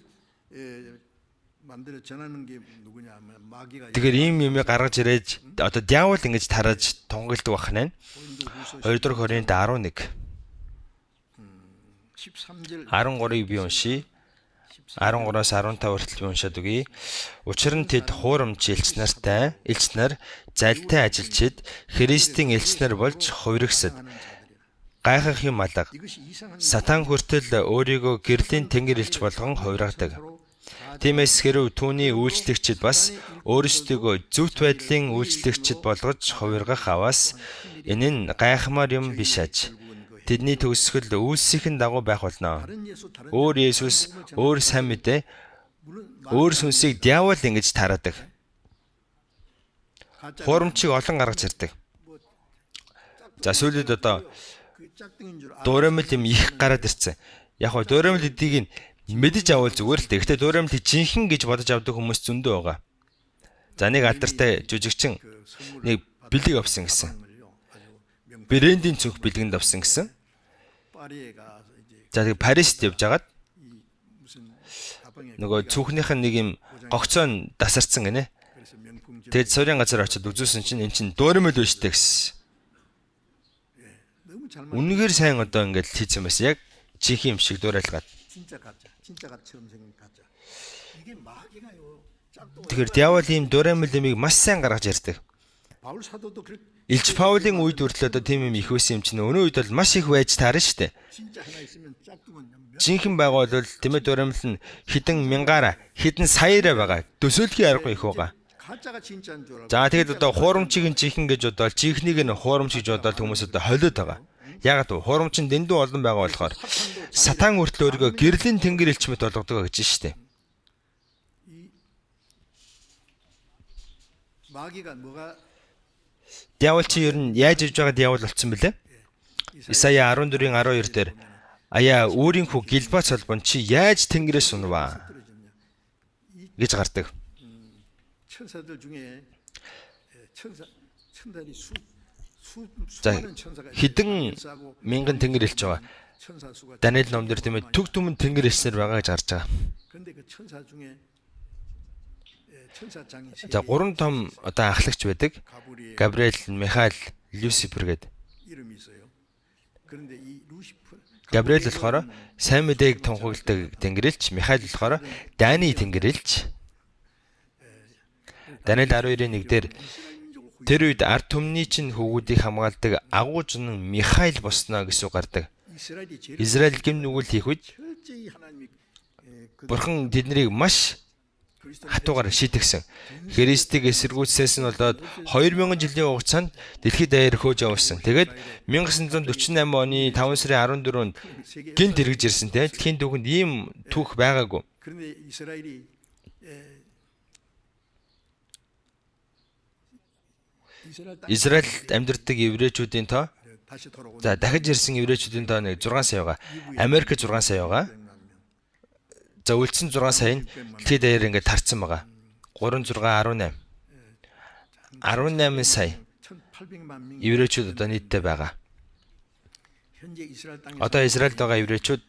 S2: 만들어 전하는 게 누구냐 하면 마귀가
S1: Тэгэхээр ийм юмыг гаргаж ирээд одоо диавол ингэж тарааж тунгалдаг байх нь.
S2: 고린도후서
S1: 2 дугаар Коринт 11
S2: 13절
S1: 13-ыг би уншия. 13-аас 15 хүртэл би уншаад өгье. Учир нь тэд хуурамч элч нар залтай ажилчид Христийн элч нар болж хувирагсад гайхах юм алга.
S2: 이것이 이상한
S1: Сатан хүртэл өөрийгөө гэрлийн тэнгэр элч болгон хувиргадаг. Тиймээс хэрв түүний үйлчлэгчид бас өөрсдийгөө зөвхт байдлын үйлчлэгчид болгож хувиргах аваас энэ нь гайхмаар юм биш аж. Тэдний төгсгөл үйлсийн дагуу байх болно.
S2: 다른 예수 다른
S1: Өөр Есүс, өөр сайн мэдээ,
S2: 물론
S1: өөр сүнсийг диавол ингэж тарадаг.
S2: 가짜
S1: Хуурамчийг олон гаргаж ирдэг. За сүүлд одоо
S2: 그 짝퉁인 줄 알아.
S1: дуурамл юм их гараад ирсэн. Яг гоо дуурамл эдийг мэдэж авал зүгээр л дээ. Гэхдээ дуурамл жинхэнэ гэж бодож авдаг хүмүүс зөндөө байгаа. За нэг алдартай жүжигчин нэг бэлэг авсан гэсэн.
S2: 걸요. 아주 명
S1: Брендийн цүнх бэлгэнд авсан гэсэн.
S2: 파리에 가서 이제
S1: За тэгээ Парист явж агаад
S2: 무슨 가방에
S1: нөгөө цүнхнийх нь нэг юм гогцоо дасарсан гинэ.
S2: 그래서 명품 집
S1: Тэгээд суурийн газар очиод үзүүлсэн чинь эн чинь дуурамл биш дээ гэсэн.
S2: 너무 잘
S1: Үнэхээр сайн одоо ингээд хийсэн байсан. Яг жинхэнэ юм шиг дуурайлгаад.
S2: 진짜 가처럼 생긴 가짜. 이게 마귀가요. 짝퉁.
S1: Тэгэхээр диавол ийм дуурамл юмыг маш сайн гаргаж ирдэг.
S2: 바울 사도도 그
S1: Илч Паулийн үед хүртэл одоо тийм юм их байсан юм чинь өнөө үед бол маш их байж таарна шүү дээ.
S2: 진짜 하나 있으면 짝퉁은 몇
S1: Жинхэнэ байгаа бол тэмээ дурамл нь хэдэн мянгаараа, хэдэн саяараа байгаа. Төсөөлхийн аргагүй их байгаа.
S2: 가짜가 진짜인 줄 알고.
S1: За тэгээд одоо хуурамчийг нь жинхэнэ гэж бодоод жинхнийг нь хуурамч гэж бодоод хүмүүс одоо холиод байгаа. Яг нь хуурамч нь дэндүү олон байгаа болохоор сатан хүртэл өөрийгөө гэрлийн тэнгэр элч мэт болгодог гэж шүү дээ.
S2: 마귀가 뭐가
S1: Диавол чи ер нь яаж иж байгаа диавол болцсон бэлээ? Исая 14-ийн 12 дээр аяа өөрийнхөө гэлбац холбон чи яаж тэнгэрээс унваа гэж гардаг.
S2: 천사들 중에 천사들이
S1: За
S2: 수많은 천사가
S1: хэдэн мянган тэнгэр элч байгаа.
S2: 천사 수가
S1: Даниэл номдэр тийм ээ түг түмэн тэнгэр элснэр байгаа гэж гарч байгаа.
S2: 그런데 그 천사 중에 천사장이 세
S1: За гурван том одоо анхлагч байдаг.
S2: 가브리엘
S1: Габриэл, Михаил, Люцифер гэдэг.
S2: 이름이 있어요. 그런데 이 루시퍼
S1: Габриэл болохоор сайн мэдээг тунхагладаг тэнгэрэлч, Михаил болохоор Дани тэнгэрэлч. Даниэл 12:1 дээр тэр үед ард түмний чинь хөвгүүдийг хамгаалдаг агуу зун Михаил босноо гэсэн үг гардаг.
S2: 이스라엘이 제일
S1: Израиль гэм нүгэл хийх үед
S2: 철저히 하나님이
S1: Бурхан тэднийг маш хатуугаар шийтгсэн. Христийг эсэргүүцсээс нь болоод 2000 жилийн хугацаанд дэлхийд даяар хөөж явуулсан. Тэгээд 1948 оны 5 сарын 14-нд гинт эргэж ирсэн те. Дэлхийн түүхэнд ийм түүх байгаагүй.
S2: 그런데 이스라엘이
S1: Израильд амьдардаг еврейчүүдийн тоо
S2: 다시 돌아오는
S1: за дахиж ирсэн еврейчүүдийн тоо нэг 6 сая байгаа. Америк 6 сая байгаа. За үлдсэн 6 сая нь дэлхийд даяар ингээд тарцсан байгаа. 3 6 18 18 сая
S2: 1,800만 명
S1: еврейчүүд одоо нийтдээ байгаа.
S2: 현재 이스라엘 땅에
S1: Одоо Израильд байгаа еврейчүүд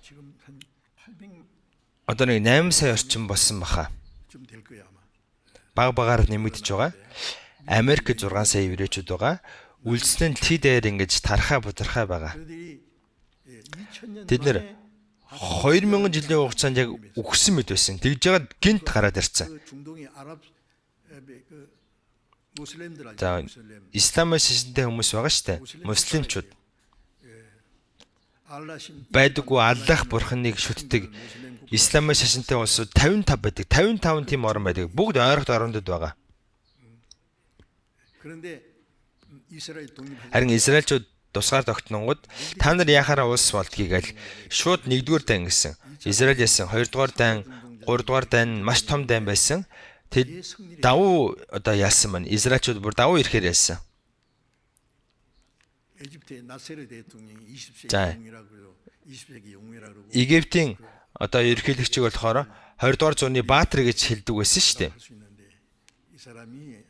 S2: 지금 한 800쯤
S1: одоо нэг 8 сая орчим болсон баха.
S2: 될 거야 아마.
S1: Баг багаар нэмэгдэж байгаа. Америк 6 сая еврейчүүд байгаа. Үлдсэн нь дэлхийд даяар ингэж тархаа бутрахаа байгаа.
S2: 그들이 2000년
S1: Тэд нэр 2000 жилийн хугацаанд яг үхсэн мэт байсан. Тэгж яагаад гинт гараад ирсэн.
S2: 그 중동의 아랍 그 무슬림들 알죠?
S1: За
S2: 무슬림.
S1: исламын шашинтай хүмүүс байгаа штэ. Муслимчууд
S2: 알라신
S1: байдаггүй Аллах бурханыг шүтдэг исламын шашинтай улсууд 55 байдаг. 55 тийм орн байдаг. Бүгд ойрогт орондод байгаа.
S2: 그런데 이스라엘 독립할
S1: Харин Израильчууд тусгаар тогтнонгод та нар яхаараа улс болдгийг аль шууд 1-р дан гэсэн. Израиль ясан 2-р дан, 3-р дан маш том дан байсан. Тэд давуу одоо яасан маань Израильчууд бүр давуу ирэхээр яасан.
S2: 에집트의 나세르 대통령이 20세기
S1: 자.
S2: 영웅이라고요. 20세기 영웅이라고
S1: Египтийн одоо ерөнхийлөгчийг болохоор 20-р зууны Баатар гэж хэлдэг байсан шүү дээ.
S2: 할수 있는데 이 사람이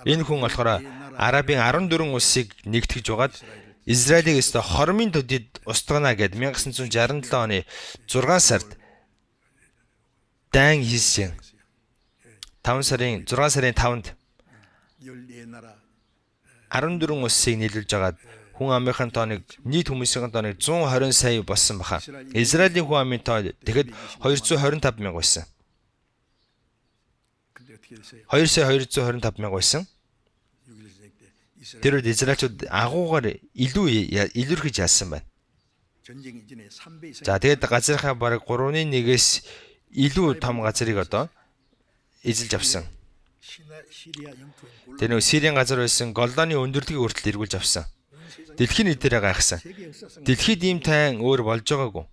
S1: Энэ хүн болохоор Арабын 14 улсыг нэгтгэж байгаад Израилийг өстө хормын төдийд устгана гэд 1967 оны 6 сард дан хийсэн. 6 сарын 5-нд
S2: 14나라
S1: 14 улсыг нийлүүлж агаад хүн амынхын тооныг нийт хүмүүсийн тооныг 120 сая болсон баха. Израилийн хүн амын тоо тэгэхэд 225 мянга байсан.
S2: 근데 어떻게 됐어요?
S1: 2 сая 225 мянга байсан.
S2: 6.1 전쟁 때 이스라엘
S1: Тэр үед Израильчууд агуугаар илүүрхэж яасан байна.
S2: 전쟁 이전에 3배 이상
S1: За тэгээд газрынхаа бараг 3-1-ээс илүү том газрыг одоо эзэлж авсан.
S2: 시리아 영토에
S1: Тэр нэг Сирийн газар байсан Голлоны өндөрлөгийг хүртэл эргүүлж авсан. Дэлхийн нийтээрээ гайхсан.
S2: 세계 역사상
S1: Дэлхийд ийм тайн өөр болж байгаагүй.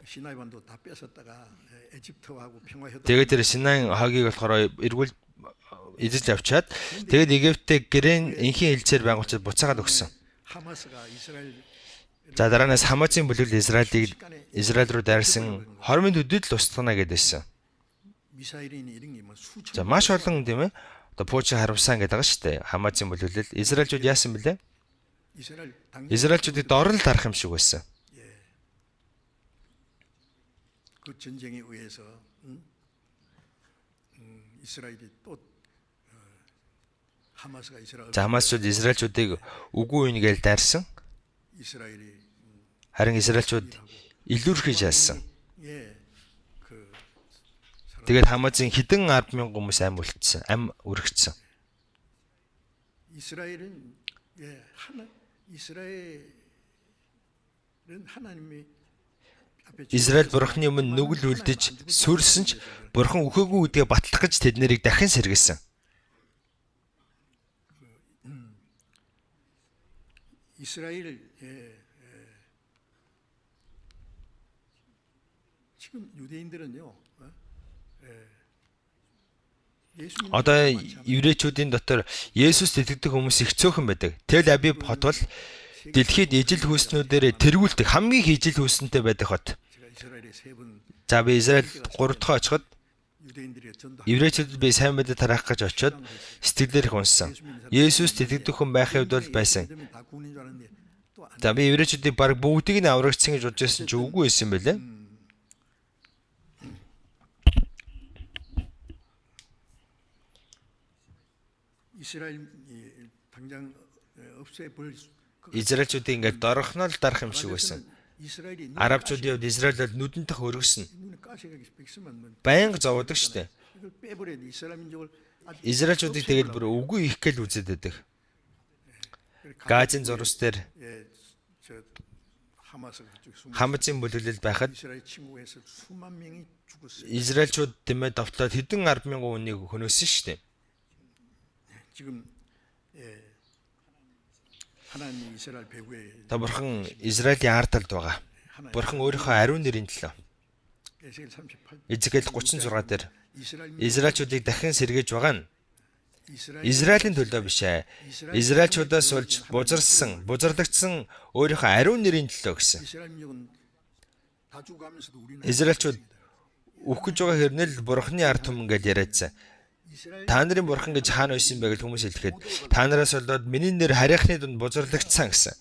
S2: 시나이 반도 다 뺏었다가 에집트하고 평화협정
S1: Тэгээд тэр Синайн хаагийг болохоор эргүүл эзэлж авчаад тэгээд Египттэй гэрэн энхийн хэлцээр байгуулчид буцаагаад өгсөн.
S2: 하마스가 이스라엘
S1: За дараанаас Хамасын бүлэгл Израиль руу дайрсан хормын төдийд л устгана гэдээсэн.
S2: 미사일이니 이런 게뭐 수천
S1: За маш олон тийм ээ. Одоо Пучин харамсаа гэдэг байгаа шүү дээ. Хамасын бүлэглэл Израильчууд яасан бэлээ?
S2: 이스라엘 당
S1: Израильчуудыг дорн л дарах юм шиг байсан.
S2: 그 전쟁에 의해서 이스라엘이 또 하마스가 이스라엘
S1: За Хамасчууд Израильчуудыг үгүй үнгээл дайрсан.
S2: 이스라엘이
S1: Харин Израильчууд илүүрхэж яасан.
S2: 그
S1: Тэгээд Хамасын хэдэн 10,000 хүмүүс ам үлдсэн, ам өргөцсөн.
S2: 이스라엘은 이스라엘은 하나님이 앞에
S1: Израиль бурхны өмнө нүгэл үлдэж сүрсэн ч бурхан өгөөгүй гэдгээ батлах гэж тэднэрийг дахин сэргээсэн.
S2: 이스라엘 지금 유대인들은요. 예수님
S1: Одоо еврейчүүдийн дотор Есүс итгэдэг хүмүүс их цөөхөн байдаг. Тэл Авив хот бол дэлхийд ижил хүйснүүдээр тэргүүлдэг хамгийн ижил хүйсэнтэй байдаг хот.
S2: 이스라엘에 세번
S1: За би Израиль 3 дахь очиход
S2: 유대인들에게 전도하고
S1: еврейчүүд би сайн мэдээ тараах гэж очиод сэтгэлээр их унсан. Есүс итгэдэг хүн байхын хувьд бол байсан.
S2: 믿으면 다 구원인 줄 알았는데 또 안.
S1: За би еврейчүүдийг баг бүгдийг нь аврагдсан гэж бодож байсан чи үгүй байсан юм байлээ.
S2: 이스라엘 당장 없애버릴
S1: Израильчүүдийг ингээд дорхнол дарах юм шиг байсан.
S2: 이스라엘이
S1: Арабчуудын хувьд Израиль бол нүдэнтэх өргөснө.
S2: 눈에 가시가 백성만 뭐
S1: Баян зоводог штэ.
S2: 이걸 빼버려야 돼. 이스라엘 민족을 아주
S1: Израильчүүдийг тэгэл бүр үгүй их гээл үзээд байдаг. Газын зурус дээр
S2: 예, 저 하마스 그쪽 숨
S1: Хамазын бүлэглэл байхад
S2: 이스라엘 침공해서 수만 명이 죽었어요.
S1: Израильчууд тэмээ довтлоод хэдэн 10,000 хүнийг хөнөөсөн штэ.
S2: 지금 예, 하나님 이스라엘 배후에
S1: Та бурхан Израилийн ард талд байгаа. Бурхан өөрийнхөө ариун нэрийн төлөө
S2: 에스겔 38
S1: Эзекиэл 36 дээр
S2: 이스라엘
S1: Израильчуудыг дахин сэргээж байгаа нь
S2: 이스라엘
S1: Израилийн төлөө биш ээ. Израильчуудаас болж бузарлагдсан өөрийнхөө ариун нэрийн төлөө гэсэн.
S2: 이스라엘 민족은 다 죽어가면서도 우리는
S1: Израильчууд үхэж байгаа хэрнэл бурханы ард түмэн гэж яриадсан.
S2: 이스라엘
S1: Та нарын бурхан гэж хаана байсан бэ гэж хүмүүс хэлэхэд та нараас болоод миний нэр харийнхны дунд бузарлагдсан гэсэн.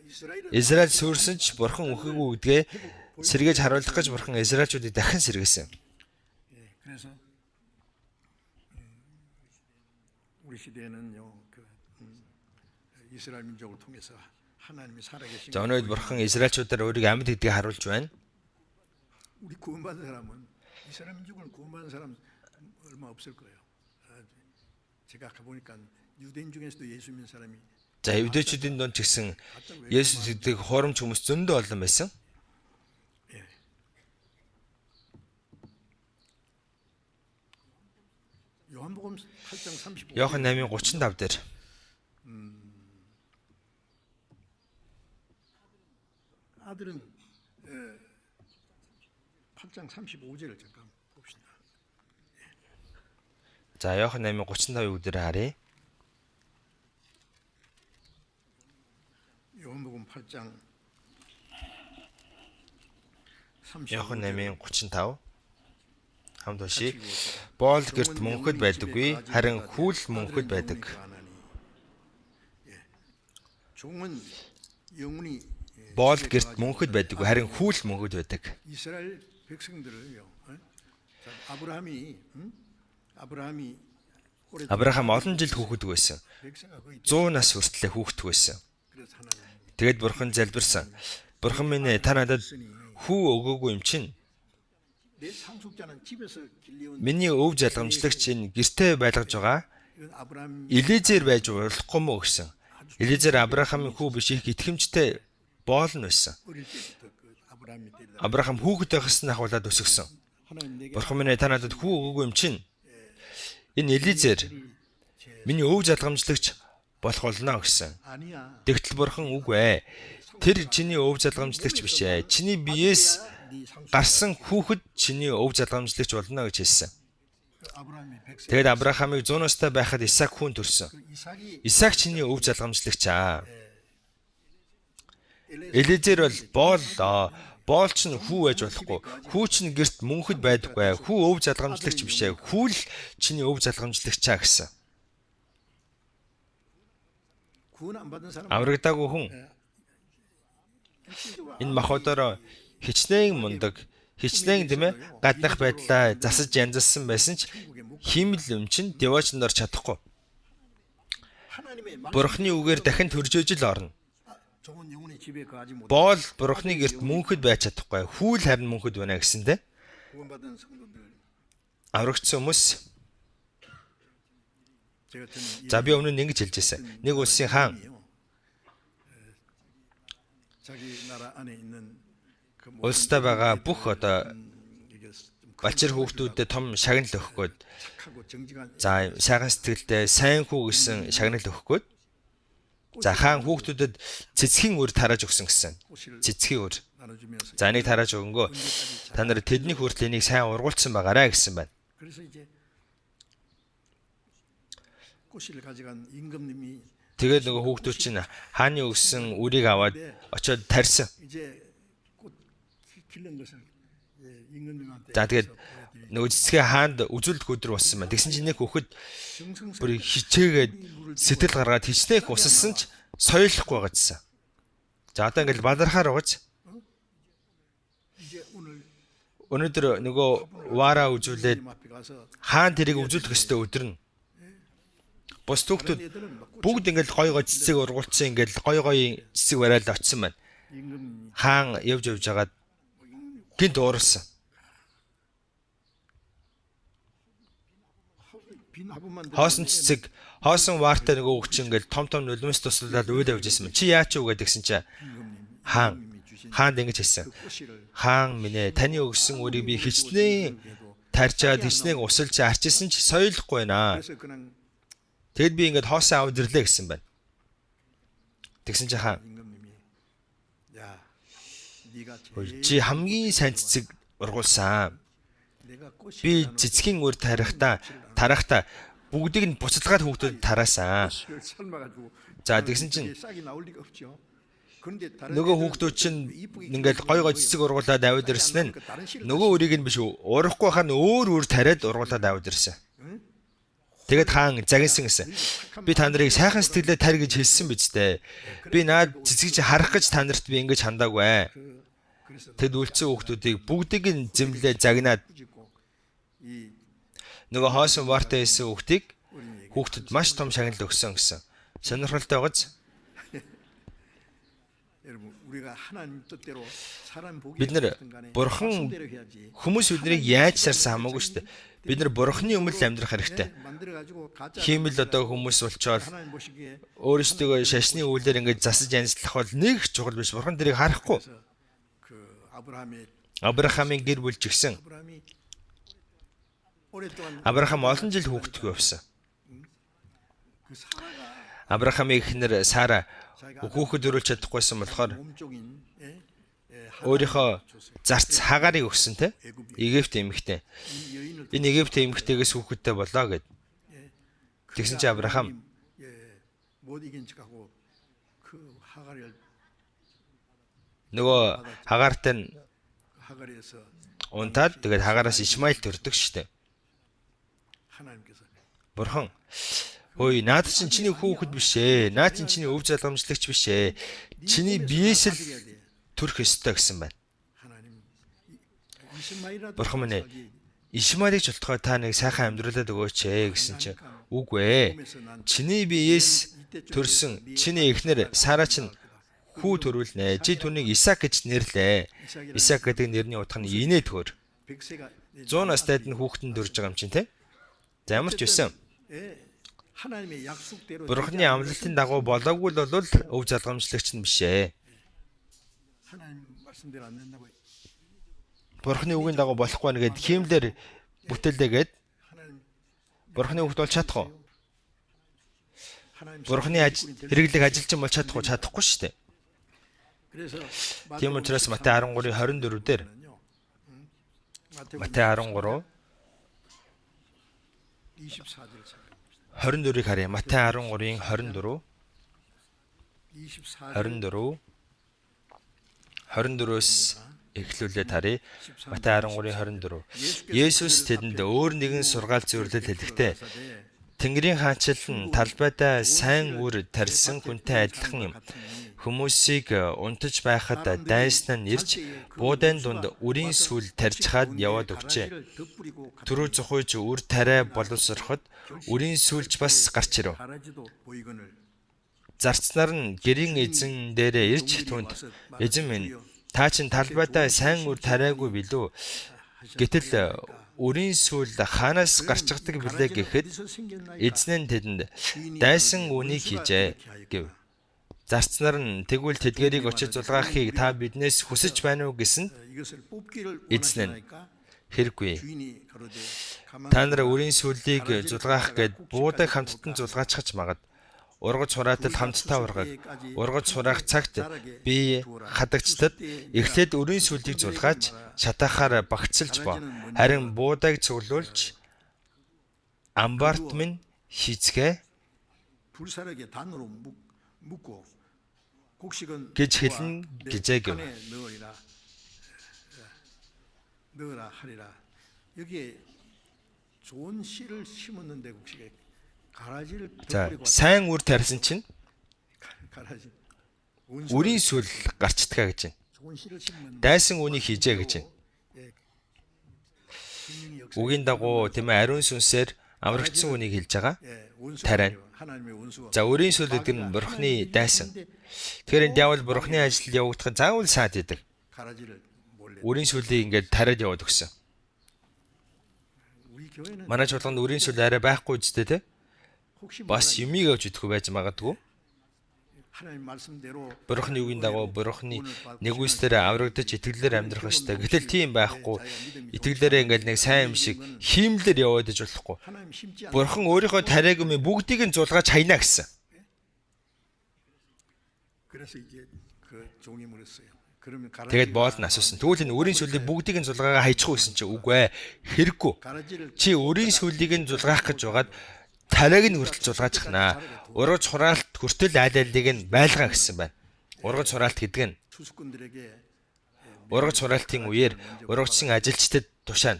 S2: 이스라엘은
S1: Израиль сүрсэн ч бурхан үхээгүй гэдгээ сэргээж харуулах гэж бурхан Израильчуудыг дахин сэргээсэн.
S2: 예, 그래서 우리 시대에는요 그 이스라엘 민족을 통해서 하나님이 살아계신
S1: За өнөөдөр бурхан Израильчуудаар өөрийг амьд гэдгийг харуулж байна.
S2: 우리 구원받은 사람은 이스라엘 민족을 구원받은 사람 얼마 없을 거예요. 제가 아까 보니까 유대인 중에서도 예수 믿는 사람이
S1: За евдээчүүдийн дунд ч гэсэн Есүс гэдэг хуурамч хүмүүс зөндөө олон байсан.
S2: 요한복음 8장 35.
S1: Иохан 8:35 дээр
S2: 아들은 8장 35절을 잠깐 봅시다.
S1: За Иохан 8:35 үг дээр харъя.
S2: 요한복음 8장
S1: Иохан
S2: 35절
S1: 8:35 хамт уншия. Боол гэрт мөнхөд байдаггүй, харин хүүл мөнхөд байдаг.
S2: 종은 영원히
S1: Боол гэрт мөнхөд байдаггүй, харин хүүл мөнхөд байдаг.
S2: 이스라엘 백성들을요. 자, 아브라함이 오래
S1: Авраам олон жил хүүхэдгүй байсан.
S2: 백성아 거의
S1: 100 нас хүртлээр хүүхэдгүй байсан.
S2: 그래서 하나님
S1: Тэгэд бурхан залбирсан. Бурхан минь ээ, та надад хүү өгөөгүй юм чинь
S2: 내 상속자는 집에서 길려온
S1: миний өв залгамжлагч энэ гэртээ байлгаж байгаа.
S2: 이건 아브라함
S1: Элизер байж болохгүй мө гэсэн. Элизер Авраамын хүү биш их итгэмжтэй боол нь байсан.
S2: 어릴 때부터 그 아브라함이 데려다
S1: Авраам хүүхэд байхаас нь ахуулаад өсгсөн.
S2: 하나님 내게
S1: Бурхан минь ээ, та надад хүү өгөөгүй юм чинь энэ Элизер миний өв залгамжлагч болох болно гэсэн.
S2: 아니야.
S1: Тэгтэл бурхан үгүй ээ. Тэр чиний өв залгамжлагч биш ээ. Чиний биеэс
S2: 네 상속
S1: гарсан хүүхэд чиний өв залгамжлагч болно гэж хэлсэн.
S2: 아브라함이 100세
S1: Тэгэд Авраамыг 100 настай байхад Исаак хүүн төрсөн.
S2: 그 이삭이
S1: Исаак чиний өв залгамжлагч аа. Элизер бол боол ч нь хүү байж болохгүй. Хүү чинь гэрт мөнхөд байдаггүй. Хүү өв залгамжлагч биш ээ. Хүү л чиний өв залгамжлагчаа гэсэн.
S2: 구원 안 받은 사람
S1: Аврагдаагүй хүн энэ махбодоор хичнээн мундаг, хичнээн тэмээ гаднах байдлаа засаж янзалсан байсан ч химэл юм чинь девочноор чадахгүй.
S2: 하나님의
S1: Бурхны үгээр дахин төржөөж л орно.
S2: 좋은 영혼의 집에 거하지 못
S1: Боол бурхны гэрт мөнхөд байж чадахгүй. Хүүл харин мөнхөд байна гэсэндэ
S2: 구원받은 성도들
S1: аврагдсан хүмүүс.
S2: 제가 저는
S1: За би өмнө нь ингэж хэлж байсан. Нэг улсын хаан
S2: 자기 나라 안에 있는 그
S1: улстай байгаа бүх одоо
S2: 이게 좀
S1: балчир хүүхдүүдэд том шагнал өгөх гээд
S2: 착하고 정직한
S1: за сайхан сэтгэлтэй сайн хүү гэсэн шагнал өгөх гээд за хаан хүүхдүүдэд цэцгийн үр тарааж өгсөн гэсэн.
S2: 꽃을
S1: Цэцгийн үр.
S2: 나눠주면서
S1: За энийг тарааж өгөнгөө та нар тэдний хүртэл энийг сайн ургуулсан байгаарай гэсэн байна.
S2: 그래서 이제 꽃을 가져간 임금님이
S1: Тэгээд нөгөө хүүхдүүд чинь хааны өгсөн үрийг аваад очиод тарьсан.
S2: 이제 꽃 기른 것을 임금님한테
S1: За тэгээд нөгөө цэцгээ хаанд үзүүлдэх өдөр болсон байна. Тэгсэн чинь нэг хөхөд бүр хичээгээд сэтгэл гаргаад хичнээх усалсан ч соёлохгүй байгаадсан. За одоо ингээл балархаар угац.
S2: 이제 오늘
S1: Өнөөдөр нөгөө вара үзүүлээд
S2: 앞에 가서
S1: хаан тэрийг үзүүлэх ёстой өдөр нь. Бус түүхтүүд
S2: 애들은 막
S1: бүгд ингээл гой гой цэцэг ургуулсан ингээл гой цэцэг барайл очсон байна.
S2: 임금님이
S1: Хаан явж жагаад гинт уурсан.
S2: 빈 화분만
S1: Хоосон цэцэг, хоосон ваартай нөгөө хөгч ингээл том нулимс туслаад уйл явж байсан. Чи яач юу гэдгсэн чи хаанд ингэж хэлсэн. Хаан минь ээ, таны өгсөн үрийг би хичнээн тарьчаад хичнээн усалж арчилсан ч соёлохгүй байна.
S2: 그래서 그냥
S1: Тэгэд би ингээд хоосоо аваад ирлээ гэсэн байна. Тэгсэн чи хаан
S2: 임금님이 야 네가
S1: чи хамгийн сайн цэцэг ургуулсан.
S2: 내가 꽃이
S1: Би цэцгийн үр тарихта бүгдийг нь буцалгаад хүүхдүүд тараасан.
S2: 꽃을 삶아가지고
S1: За тэгсэн чинь
S2: 싹이 나올 리가 없죠. 그런데 다른
S1: нөгөө хүүхдүүд чинь ингээд гой гой цэцэг ургуулад аваад ирсэн нь нөгөө үрийг нь биш урахгүй хахаар өөр үр тариад ургуулад аваад ирсэн. Тэгэд хаан загинсан гэсэн. Би та нарыг сайхан сэтгэлээр тарь гэж хэлсэн биз дээ. Би наад цэцгийг харах гэж та нарт би ингэж хандаагүй.
S2: 그래서
S1: Тэд үлдсэн хүүхдүүдийг бүгдийг нь зэмлээ загнаад
S2: 꾸짖고 이
S1: нөгөө хоосон вартай байсан хүүхдийг
S2: 어린이에게
S1: хүүхдэд маш том шагнал өгсөн гэсэн. Сонирхолтой байгааз
S2: 여러분 우리가 하나님 뜻대로 사람 보기
S1: бид нар бурхан
S2: 대로 해야지.
S1: хүмүүс биднийг яаж сарсан хамаагүй шүү дээ. Бид нар бурханы өмнө л амьдрах хэрэгтэй.
S2: 만들어 가지고 가짜
S1: Хиймэл одоо хүмүүс болчоод
S2: 하나님 보시기에
S1: өөрсдөө шашны үйлээр ингэж засаж янзлах бол нэг чухал биш. Бурхан тэрийг харахгүй.
S2: 그래서 그 아브라함의
S1: Авраамийн гэр бүл жигсэн.
S2: 아브라함이 오랫동안
S1: Авраам олон жил хүүхдгүй явсан.
S2: 그 사라가
S1: Авраамийн эхнэр Сара хүүхэд өрүүлж чадахгүйсэн болохоор
S2: 몸종인
S1: өөрийнхөө зарц хагарыг өгсөн те. Египт эмэгтэй.
S2: 이 여인을
S1: Энэ Египт эмэгтэйгээс хүүхэдтэй болоо гэд. Тэгсэн чи Авраам
S2: 못 이긴 척하고 그 하갈을
S1: нөгөө хагаартай нь
S2: 하갈에서
S1: унтаад тэгээд хагаараас Ишмаил төрдөг штэ.
S2: 하나님께서
S1: Бурхан хөөе наад чинь чиний хүүхэд биш ээ. Наад чинь чиний өв залгамжлагч биш ээ. Чиний биеэс л төрөх ёстой гэсэн байна.
S2: 하나님 이스마엘이라도
S1: Бурхан минь Ишмаилыг жолтгоо та нэг сайхан амьдралаад өгөөч ээ гэсэн чи үгүй ээ. Чиний биеэс төрсөн чиний эхнэр Сара чинь хүү төрүүлнэ. Чи түүнийг Исаак гэж нэрлээ. Исаак гэдэг нэрний утга нь инээ төр.
S2: 100세가
S1: 100 настайд нь хүүхэдэн төрж байгаа юм чинь те. За ямар ч байсан.
S2: 하나님의 약속대로
S1: Бурханы амлалтын дагуу болоогүй л бол өв залгамжлагч нь биш ээ.
S2: 하나님 말씀대로 안 된다고
S1: Бурханы үгийн дагуу болохгүй нэгэд хиймлэр бүтээлдээгээд
S2: 하나님
S1: Бурханы хүүхд бол чадахгүй.
S2: 하나님
S1: Бурханы хэрэглэг ажилчин бол чадахгүй шүү дээ.
S2: 그래서
S1: Тийм учраас Матай 13:24 дээр Матай 13
S2: 24절
S1: 24-ыг харъя. Матай 13-ийн 24
S2: 24
S1: 24-өөс эхлүүлээд харъя. Матай 13-ийн 24. Есүс тэдэнд өөр нэгэн сургаал зөвлөл хэлэхдээ Тэнгэрийн хаанчил нь талбайдаа сайн үр тарьсан хүнтэй адилхан юм. Хүмүүсийг унтаж байхад дайснаа нэрж буудайн дунд үрийн сүл тарьчихад яваад өгчээ. Түрүү зохиож үр тариа боловсроход үрийн сүлж бас гарч ирэв.
S2: 가라지도 보이거늘
S1: Зарцнаар нь гэрийн эзэн дээрээ ирж түнд эзэн минь та чин талбайдаа сайн үр тариагүй билүү? Гэтэл үрийн сүл хаанаас гарчдаг билээ гэхэд эзэн нь тэдэнд дайсан үнийг хийжээ гэв. Зарцнаар нь тэгвэл тэдгэрийг очиж зулгаахыг та биднээс хүсэж байна уу гэсэнд
S2: 이것을 뽑기를
S1: эзэн нь
S2: 원하시나이까
S1: хэрэггүй.
S2: 주인이 가로되
S1: Та нар үрийн сүлийг зулгаах гэд буудаг хамттан зулгаачхаж магад. Ургаж хураатал хамтдаа ургаг. Ургаж хураах цагт би хадагчдад эхлээд үрийн сүлийг зулгааж шатаахаар багцэлж боо. Харин буудаг цуглуулж амбарт минь хийцгээ
S2: 불사르게 단으로 묶고 곡식은
S1: гэж хэлнэ гэжээ гэв.
S2: 넣으리라. 넣으라 하리라. 여기에 좋은 씨를 심었는데 곡식에 가라지를
S1: За
S2: 덮으려고
S1: сайн үр тарьсан чинь
S2: 가라지.
S1: үрийн сүл гарчдгаа гэж байна.
S2: 좋은 씨를 심는
S1: Дайсан үнийг хийжээ гэж байна. Үгийн дагуу тийм ээ ариун сүнсээр аврагдсан үнийг хэлж байгаа. тариа.
S2: 하나님의 원수가.
S1: За үрийн сүл гэдэг нь бурхны дайсан. Тэгэхээр энэ диавол бурхны ажилд явагдах заавал саад идэг.
S2: 가라지를 몰래.
S1: Үрийн сүлийг ингээд тариад яваад өгсөн.
S2: 우리 교회는
S1: Манай чуулганд үрийн сүл арай байхгүй үстэй те.
S2: 혹시
S1: Бас
S2: 몰라
S1: юмыг авч идэхгүй байж магадгүй.
S2: 하나님 말씀대로
S1: Бурхны үгийн дагуу бурхны нэгүслээр аврагдаж итгэлээр амьдрах ёстой. Гэтэл тийм байхгүй. Итгэлээрээ ингээд нэг сайн юм шиг хиймлэр яваад иж болохгүй.
S2: 하나님 심지 않는
S1: Бурхан өөрийнхөө тариаг юм бүгдийг нь зулгаж хайна гэсэн.
S2: 그래서 이제 그 종이 물었어요. 그러면
S1: Тэгээд боол нь асуусан. Тэгвэл энэ үрийн сүлийг бүгдийг нь зулгаагаа хайчих байсан чи үгүй ээ. Хэрэггүй.
S2: 가라지를
S1: Чи үрийн сүлийг нь зулгаах гэж байгаад тариаг нь хүртэл зулгаажчихнаа. Ургац хураалт хүртэл айл айлыг нь байлгаа гэсэн байна. Ургац хураалт гэдэг нь
S2: 투수꾼들에게
S1: ургац хураалтын үеэр ургацын ажилчдад тушаана.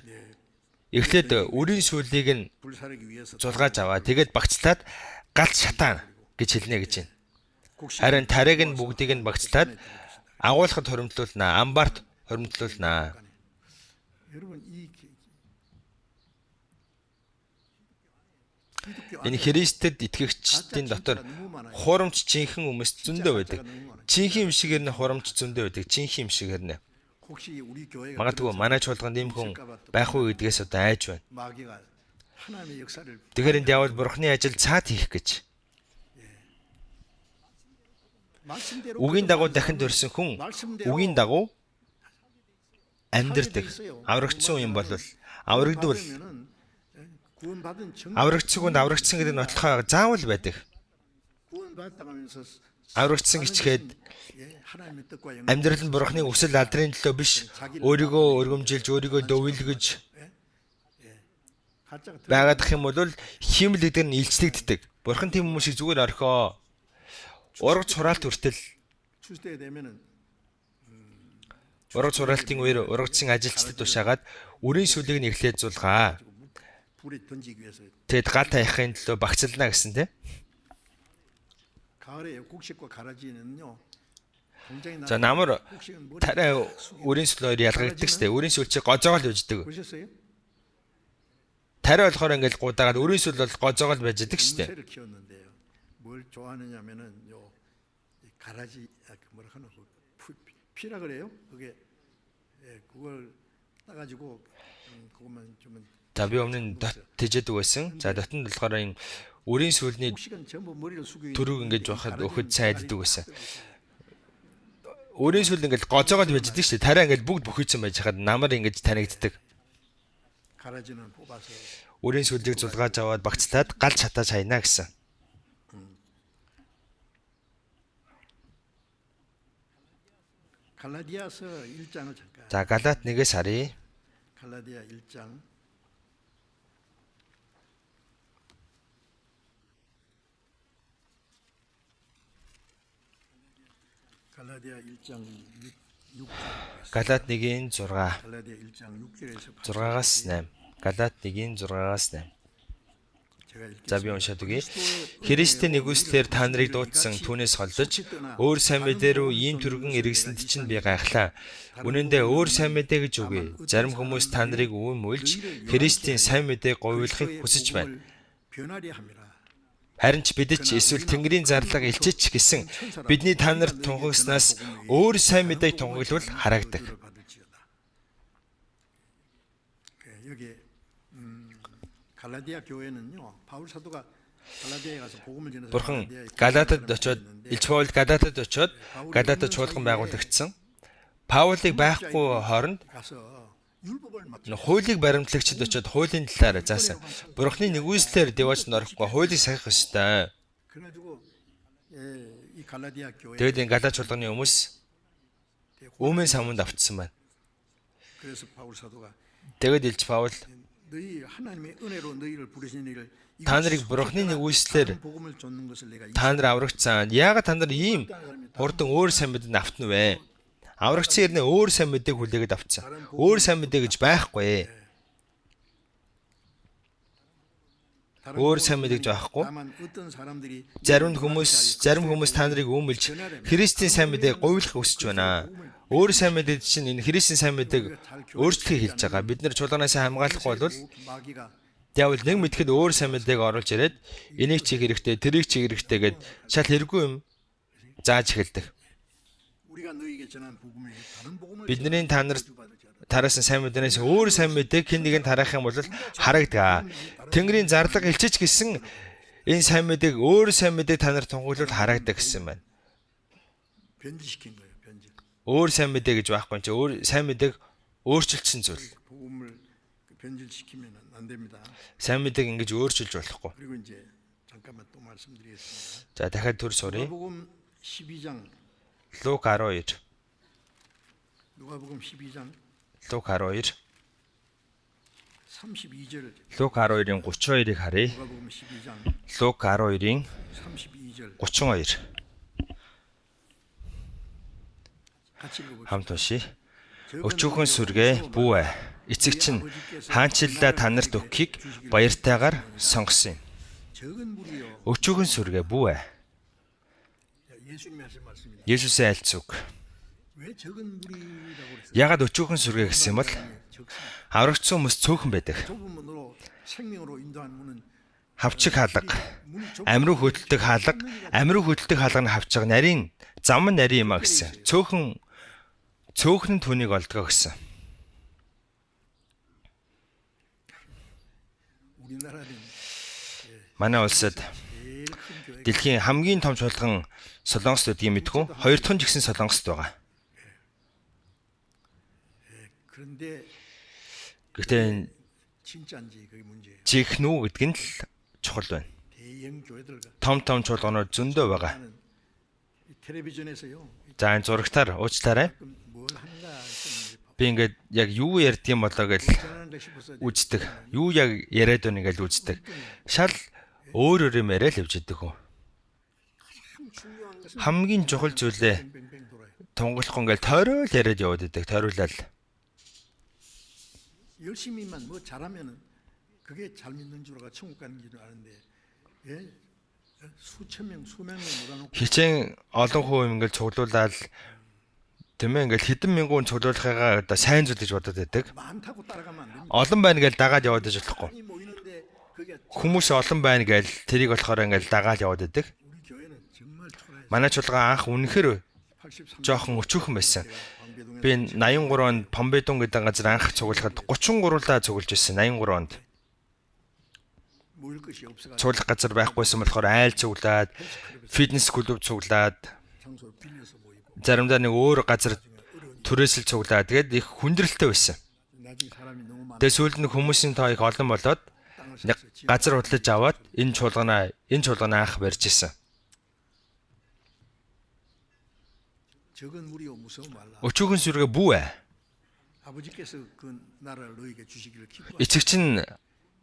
S1: Эхлээд үрийн сүлийг нь
S2: 불사르기 위해서
S1: зулгааж аваа. Тэгээд багцлаад галт шатаана гэж хэлнэ гэж байна.
S2: 곡식
S1: Харин тариаг нь бүгдийг нь багцлаад агуулгад хоримтлуулнаа, амбарт хоримтлуулнаа.
S2: 여러분 이
S1: Энэ Христэд итгэгчдийн дотор хурамч жинхэнэ хүмүүс зөндөө байдаг. Жинхэнэ юм шигээр нь хурамч зөндөө байдаг. Жинхэнэ юм шигээр нь.
S2: 혹시 우리 교회가
S1: Магадгүй манай чуулганд ийм хүн байх уу гэдгээс одоо айж байна.
S2: 마귀가 하나님의 역사를
S1: Тэгэхээр энэ диавол бурхны ажил цаад хийх гэж.
S2: 말씀대로
S1: Үгийн дагуу дахин төрсөн хүн үгийн дагуу амьдрдаг. Аврагдсан юм бол аврагдвал
S2: 구원받은 정
S1: аврагдсан хүнд аврагдсан гэдэг нь нотлохоо заавал байдаг.
S2: 구원받다가면서
S1: Аврагдсан гिचгээд
S2: 하나님의 뜻과 영
S1: амьдрал нь бурхны хүсэл алдрын төлөө биш өөрийгөө өргөмжилж өөрийгөө дөвөлгөж
S2: 가짜가
S1: байгаадах юм бол химэл гэдэг нь илчлэгддэг. Бурхан тийм хүмүүс шиг зүгээр орхио ургац хураалт хүртэл
S2: 출세되게 되면은
S1: ургац хураалтын үеэр ургацын ажилчдад тушаагаад үрийн сүлийг нь эхлээд зулгаа.
S2: 불에 던지기 위해서
S1: Тэгэд гал таяхын төлөө багцлана гэсэн тийм.
S2: 가을에 곡식과 가라지는요 굉장히
S1: За намар
S2: 곡식은 머리
S1: тариа үрийн сүлөөр ялгагддаг штэ. Үрийн сүл чи гожоогол үждэг.
S2: 보셨어요?
S1: Тариа болохоор ингээл гудаагаад үрийн сүл бол гожоогол байж идэг штэ.
S2: 새를 키웠는데요. 뭘 좋아하느냐면은 요 가라지 그 뭐라 하나 그 피라 그래요? 그게 그걸 따가지고 그것만 좀
S1: За би өмнө нь тэжээдэг байсан. За дотн болохоор энэ үрийн сүлний
S2: 곡식은 전부 머리를 숙이고
S1: төрөг ингэж байхад өхөд сайн яддаг байсан. Үрийн сүл ингээл гожоогол байж идэг штэ. Тариа ингээл бүгд бүхийдсэн байж хаад намар ингэж танигддаг.
S2: 가라지는 뽑아서
S1: Үрийн сүлийг зулгааж аваад багцлаад гал чатааж хайна гэсэн.
S2: 갈라디아서 1장을 잠깐.
S1: За Галаат 1-ээс харъя.
S2: 갈라디아 1장. 갈라디아 1장 6절.
S1: Галаат 1-ийн 6.
S2: 갈라디아 1장 6절에서
S1: 6-аас 8. Галаат 1-ийн 6-аас 8.
S2: 제가 읽겠습니다.
S1: За би уншаад үгэй. Христийн нэгүслэр та нарыг дуудсан түүнээс холдож өөр сайн мэдээ рүү ийм түргэн эргэсэнд чинь би гайхлаа. Үнэн дээр өөр сайн мэдээ гэж үгүй. Зарим хүмүүс та нарыг өвөн мөлж Христийн сайн мэдээг говьлохыг хүсэж байна.
S2: 변하리 함이라.
S1: Харин ч бид ч эсвэл Тэнгэрийн зарлага илчээч гэсэн бидний та нарт тунхагснаас өөр сайн мэдээг тунхаглавал харагдах.
S2: 여기 갈라디아 교회는요. 바울 사도가 갈라디아에 가서 복음을 전해서
S1: Бурхан Галаатад очоод Илч Паул Галаатад очоод Галаатад чуулган байгуулагдсан. Паулыг байхгүй хооронд
S2: 가서 율법을 막
S1: хуулийг баримтлагчид очоод хуулийн талаар заасан. Бурхны нэгүслэр деваач норохгүй хуулийг сахих ёстой.
S2: 그래가지고 이 갈라디아 교회
S1: Тэгэд энэ Галаат чуулганы хүмүүс өмнө самунд автсан байна.
S2: 그래서 바울 사도가
S1: Тэгэд Илч Паул
S2: 너희 하나님의 은혜로 너희를 부르신 이를
S1: та нарыг Бурхны нэгүслэр
S2: 복음을 줬는 것을 내가
S1: та нар аврагцсан. Яагаад та нар ийм хурдан өөр сайн мэдэн автна вэ? Аврагдсан ирнэ өөр сайн мэдээг хүлээгээд авцсан. Өөр сайн мэдээ гэж байхгүй. Өөр сайн мэдээ гэж байхгүй. Зарим хүмүүс та нарыг өмөлж Христийн сайн мэдээг говьлох хүсэж байна. Өөр сайн мэдээд чинь энэ Христийн сайн мэдээг өөрчлөхийг хэлж байгаа. Бид нар чуулганаас хамгаалахгүй бол диавол нэг мэдхэд өөр сайн мэдээг оруулж ирээд энийг чих хэрэгтэй, тэрийг чих хэрэгтэй гэд шал хэрэггүй юм зааж эхэлдэг. Бидний та нарт тараасан сайн мэдээнээс өөр сайн мэдээг хэн нэгэн тараах юм бол харагдгаа. Тэнгэрийн зарлага илчиж гисэн энэ сайн мэдээг өөр сайн мэдээг та нарт тунхаглуул харагдаг гэсэн байна. Өөр сайн мэдээ гэж байхгүй чи өөр сайн мэдээг өөрчилсөн зүйл. Сайн мэдээг ингэж өөрчилж болохгүй. За дахиад төр сурыг. Лук 12. Лук 12. Лук 12-ын 32-ыг харъя. Лук 12-ын 32. Хамт уншия. Өчүүхэн сүргээ бүү. Эцэг чинь хаанчлалаа та нарт өгөхийг баяртайгаар сонгосон юм. Өчүүхэн сүргээ бүү. Есүсийн айлц үг. Ягаад өчүүхэн сүргээ гэсэн юм бол аврагдсан хүмүүс цөөхөн байдаг. Хавчиг хаалга, амруу хөдөлдөг хаалга, амруу хөдөлдөг хаалга нь хавчиг нарийн зам нь нарийн юм а гэсэн. Цөөхөн нь түүнийг олдгоо гэсэн. Манай улсад дэлхийн хамгийн том чуулган Солонгост гэдгийг мэдгүй. Хоёр дахь нь ч гэсэн Солонгост байгаа. Гэхдээ чихнүү гэдэг нь л чухал байна. Том чуулганууд зөндөө байгаа. За энэ зурагтаар уучлаарай. Би ингээд яг юу ярьдгийм болоо гэж үздэг. Юу яг яриад байна гэж үздэг. Шал өөр юм яриа л явж идэг хөө. Хамгийн чухал зүйлээ тунгалахгүй ингээд тойрол яриад яваад идэг. Тойруулаад.
S2: 열심히만 뭐 잘하면은 그게 잘 믿는 줄 알아 천국 가는 줄 아는데 예 수천 명 수백 명 몰아놓고
S1: хичээн олон хувь ингээд цуглуулаад тийм ээ ингээд хэдэн мянган цуглуулахыгаа одоо сайн зүйл гэж бодоод байдаг.
S2: 많다고 따라가면 안 됩니다.
S1: Олон байна гэж дагаад яваад иж болохгүй.
S2: 많이 모이는데 그게
S1: Хүмүүс олон байна гэж тэрийг болохоор ингээд дагаад яваад байдаг.
S2: 우리 교회는 정말 초라해요.
S1: Манай чуулган анх үнэхээр
S2: 83년
S1: жоохон өчүүхэн байсан.
S2: 광배동에
S1: Би 83 онд Помбедон гэдэг газар анх цуглахад 33-аа цуглаж байсан. 83 онд.
S2: 모일 것이 없어가지고
S1: Цуглах газар байхгүйсэн болохоор айл цуглаад, фитнес клуб цуглаад,
S2: 장소를 빌려서 모이고
S1: заримдаа нэг өөр газар түрээсэл цуглаад тэгээд их хүндрэлтэй байсан.
S2: 나중에 사람이 너무 많아
S1: Тэгээд сүүлд нь хүмүүсийн тоо их олон болоод нэг газар худалдаж аваад энэ чуулганаа анх барьж исэн.
S2: 적은 무리요 무서워 말라.
S1: Өчүүхэн сүргээ бүү.
S2: 아버지께서 그 나라를 너에게 주시기를 기뻐.
S1: Эцэг чинь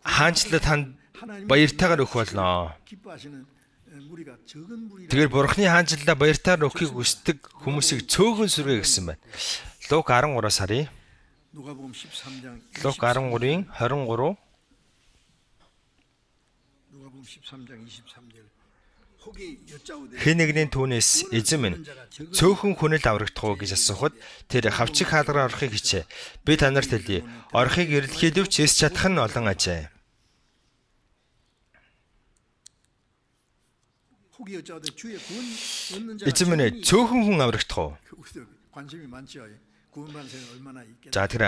S1: хаанчлалд танд баяртайгаар өгөх болно.
S2: 기뻐하시는 무리가 적은 무리라.
S1: Тэгэхээр бурхны хаанчлалаа баяртайгаар өгөхийг хүсдэг хүмүүсийг цөөхөн сүргээ гэсэн байна. Лук 13-аас харъя.
S2: 누가복음 13장
S1: Лук 13-ийн 23.
S2: 누가복음 13장 23절. 혹이 여짜오되
S1: Хэн нэгний түүнээс эзэн минь цөөхөн хүнэл аврагдах уу гэж асуухад тэр хавчиг хаалгараа орохыг хичээ. Би та нарт хэлье. Орохыг эрэлхийлвч эс чадах нь олон ажээ.
S2: 혹이 여짜오되 주의 구원 얻는 자가
S1: Эзэн минь цөөхөн хүн аврагдах уу?
S2: 관심이 많지요. 구원받는 사람이 얼마나 있겠나.
S1: За тэр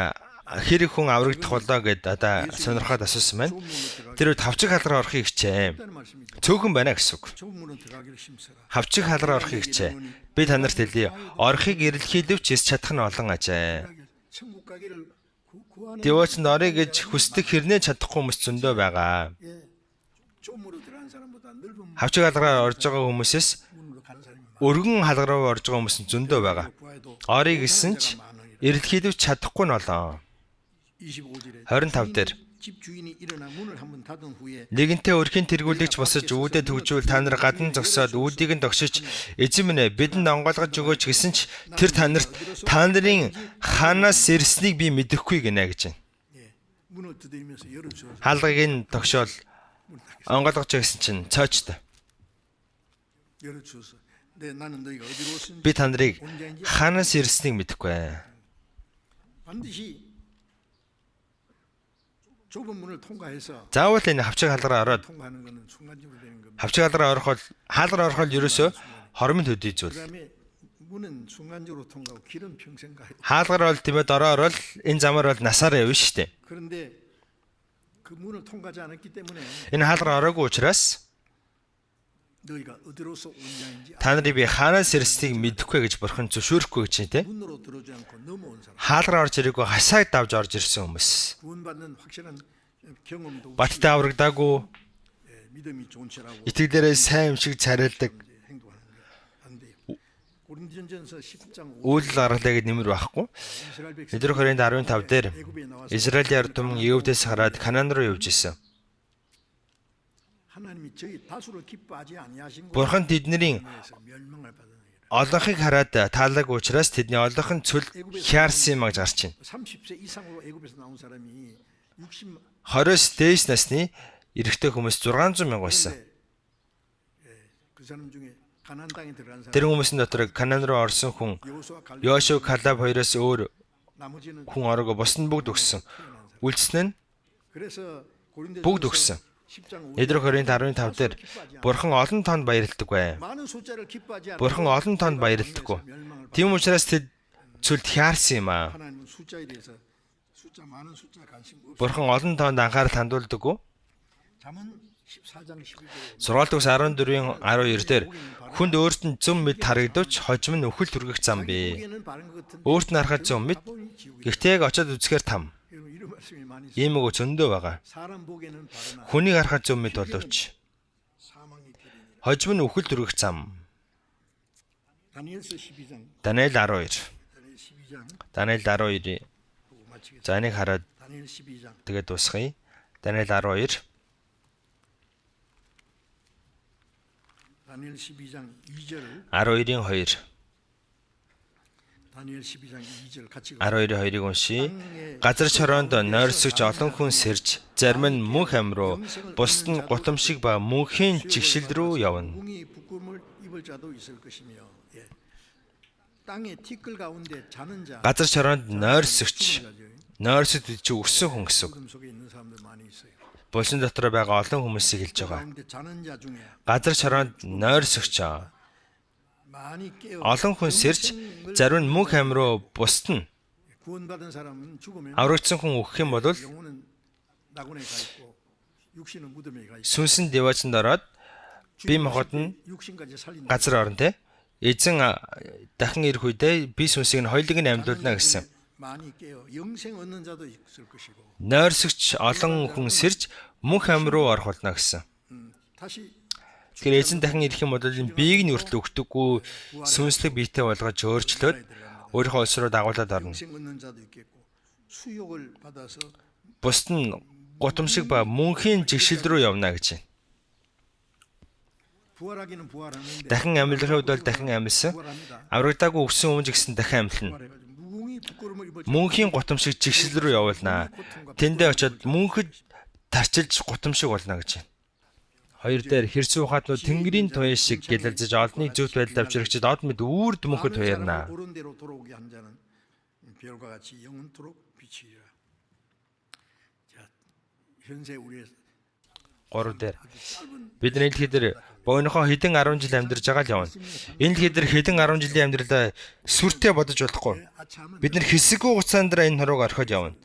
S1: хэрэг хүн аврагдах болоо гэд одоо сонирхоод асуусан байна. Тэр хавчиг хаалгараа орохыг хичээ.
S2: 있다는 말씀이죠.
S1: Цөөхөн байна гэсэн үг.
S2: 좁은 문은 들어가기를 힘써라.
S1: Хавчиг хаалгараа орохыг хичээ. Би та нарт хэлье. Орохыг эрэлхийлвч эс чадах нь олон ажээ.
S2: 천국 가기를 구하는
S1: Дэвоочнд орё гэж хүсдэг хэрнээ чадахгүй хүмүүс зөндөө байгаа.
S2: 예. 좁은 문으로 들어가는 사람보다 넓은
S1: Хавчиг хаалгараа орж байгаа хүмүүсээс
S2: 문으로 가는 사람이 많아.
S1: өргөн хаалгараа орж байгаа хүмүүс нь зөндөө байгаа.
S2: 구하여도
S1: Орё гэсэн ч эрэлхийлвч чадахгүй нь болоо.
S2: 25절에
S1: 25 дээр
S2: 집 주인이 일어나 문을 한번 닫은 후에
S1: Нэгэнтээ өрхийн тэргүүлэгч босож үүдээ төгжүүл та нар гадна зогсоод үүдийг нь догшиж эзэн минь ээ бидэнд онгойлгож өгөөч гэсэн ч тэр та нарын хаанаас ирснийг би мэдэхгүй гинэ гэж байна.
S2: 예, 문을 두드리면서 열어주어서
S1: Хаалгыг нь тогшоол онгойлгож гэсэн чинь цоочтой.
S2: 열어주어서 네, 나는 너희가 어디로 오신지
S1: Би та нарыг хаанаас ирснийг мэдэхгүй байна.
S2: 반드시 좁은 문을 통과해서
S1: Заавал энэ хавчиг хаалгараа ороод
S2: 통과하는 것은 순간적으로 되는 겁니다.
S1: хавчиг хаалгараа ороход хаалгаар ороход ерөөсөө хормын төдий зүйл.
S2: 그다음에 문은 순간적으로 통과하고 길은 평생 가요.
S1: Хаалгаар бол тиймээд ороод энэ замаар бол насаараа явна шүү дээ.
S2: 그런데 그 문을 통과하지 않았기 때문에
S1: Энэ хаалгаар ороогүй учраас
S2: 너희가 어디로서 온 자인지
S1: та нарыг би хаанаас ирснийг мэдэхгүй гэж бурхан зөвшөөрөхгүй гэж байна те.
S2: 문으로 들어오지 않고 넘어온 사람,
S1: Хаалгаар орж ирээгүй хасааг давж орж ирсэн хүмүүс.
S2: 구원받는 확실한 경험도 없이
S1: Баттай аврагдаагүй,
S2: 믿음이 좋은 척하고
S1: итгэлээрээ сайн юм шиг царилдаг,
S2: 행동하는 게 안 돼요. 고린도전서 10장 5절
S1: үйл гаргалаа гэд нэмэр байхгүй.
S2: 이스라엘 백성
S1: Эдгээр 15 дээр
S2: 애굽에 나와서
S1: Израилийн ард түмэн Египтээс гараад Канаан руу явж исэн.
S2: 하나님이 저희 다수를 기뻐하지 아니하신
S1: Бурхан тэдний
S2: 위해서 멸망을 받은 거예요.
S1: олонхыг хараад таалаг учраас тэдний олонх нь цүл хяарсан юм гэж гарч байна.
S2: 30세 이상으로 애굽에서 나온 사람이 60만
S1: 20-с дээш насны эрэгтэй хүмүүс 600 мянга байсан.
S2: 그 사람 중에 가나안 땅에 들어간 사람
S1: Тэр хүмүүсийн дотор Канаан руу орсон хүн
S2: 여호수아 갈렙
S1: Йошуа, Калаб хоёроос өөр
S2: 나머지는
S1: хүн ороагүй бус нь бүгд өгсөн. Үлдсэн нь
S2: 그래서
S1: бүгд
S2: 고린도전서
S1: өгсөн.
S2: 10장 5절
S1: Эдгээр 15 дээр Бурхан олон тоонд баярлдаг бай.
S2: 많은 숫자를 기뻐하지 않고
S1: Бурхан олон тоонд баярлдаггүй. Тийм учраас тэд цүлд хяарсан юм аа.
S2: 하나님은 숫자에 대해서 숫자 많은 숫자 관심 없어.
S1: Бурхан олон тоонд анхаарал хандуулдаггүй.
S2: 잠언 14장 12절에
S1: Сургаалт ус 14-ийн 12 дээр хүнд өөрт нь зөв мэд харагдвч хожим нь өхөл түргэх зам бэ.
S2: 보기에는 바른 것 같은데
S1: Өөрт нь харахад зөв мэд
S2: 바보니 지옥이다.
S1: гэхдээ яг очиод үзэхээр там.
S2: 여러분, 이런 말씀이 많이 있어요.
S1: Ийм үг зөндөө байгаа.
S2: 사람 보기에는 바르나
S1: Хүнийг харахад зөв мэд боловч
S2: 사망의 길이니라.
S1: хожим нь өхөл түргэх зам.
S2: 다니엘서 12장
S1: Даниэл 12.
S2: 다니엘 12장
S1: Даниэл 12.
S2: 보고 마치겠습니다.
S1: За энийг хараад
S2: 다니엘 12장
S1: тэгээд дуусгая. Даниэл 12.
S2: 다니엘 12장 2절
S1: 12-ийн 2.
S2: 다니엘 12장 2절 같이
S1: 12-ийн 2-ыг уншия. Газар чороонд нойрсогч олон хүн сэрж, зарим нь мөнх ам руу, бусд нь гутамшиг ба мөнхийн жигшил рүү явна.
S2: 웅이 부끄럼을 입을 자도 있을 것이며 예. 땅의 티끌 가운데 자는 자
S1: Газар чороонд нойрсогч чи өссөн хүн гэсэн үг.
S2: 어둠 속에 있는 사람들 많이 있어요.
S1: Булсан дотор байгаа олон хүмүүсийг хэлж байгаа.
S2: 가운데 자는 자 중에
S1: Газар чороонд нойрсогч
S2: 많이 깨어
S1: олон хүн сэрж, зарим нь мөнх ам руу, бусд нь
S2: 구원받은 사람은 죽으면
S1: аврагдсан хүн өгөх юм бол
S2: 영혼은 낙원에 가 있고 육신은 무덤에 가 있고
S1: сүнсэн девачнд ороод бие махбод нь
S2: 육신까지 살린다.
S1: газар орно те. Эзэн дахин ирэх үедээ бие сүнсийг нь хоёулыг нь амьдуулна гэсэн.
S2: 많이 깨어 영생 얻는 자도 있을 것이고
S1: Нойрсогч олон хүн сэрж мөнх ам руу орох болно гэсэн.
S2: 다시
S1: Тэгэхээр эзэн дахин ирэх юм бол энэ биеийг нь өртөл өгдөггүй сүнслэг биетэй болгож өөрчлөөд өөрийнхөө улс руу дагуулад орно.
S2: 영생 얻는 자도 있겠고 수욕을 받아서
S1: Бусд нь гутамшиг ба мөнхийн жигшил рүү явна гэж байна.
S2: 부활하기는 부활하는데
S1: Дахин амьлахын үед бол дахин амьлсан.
S2: 부활합니다.
S1: Аврагдаагүй өгсөн өмнө ч гэсэн дахин амьлна.
S2: 부활해가지고 무궁이 부끄러움을 입을
S1: Мөнхийн гутамшиг жигшил рүү явуулнаа. Тэндээ очиод мөнхөд тарчилж гутамшиг болно гэж байна. Хоёр дээр хэрсүү ухаатнууд тэнгэрийн туяа шиг гэлэлзэж олныг зөвхт байдал авчирагчид од мэд үрд мөнхөд туярнаа.
S2: 옳은 대로 돌아오게 한 자는 별과 같이 영원토록 비치리라. 자, 현재 우리의
S1: 3 дээр бид энэ дэлхий дээр богинохоо хэдэн 10 жил амьдарч байгаа л явна. Энэ дэлхий дээр хэдэн 10 жилийн амьдралаа сүртэй бодож болохгүй.
S2: 아참은
S1: Бид нар хэсэггүй хугацаанд энэ хорог орхиод явна.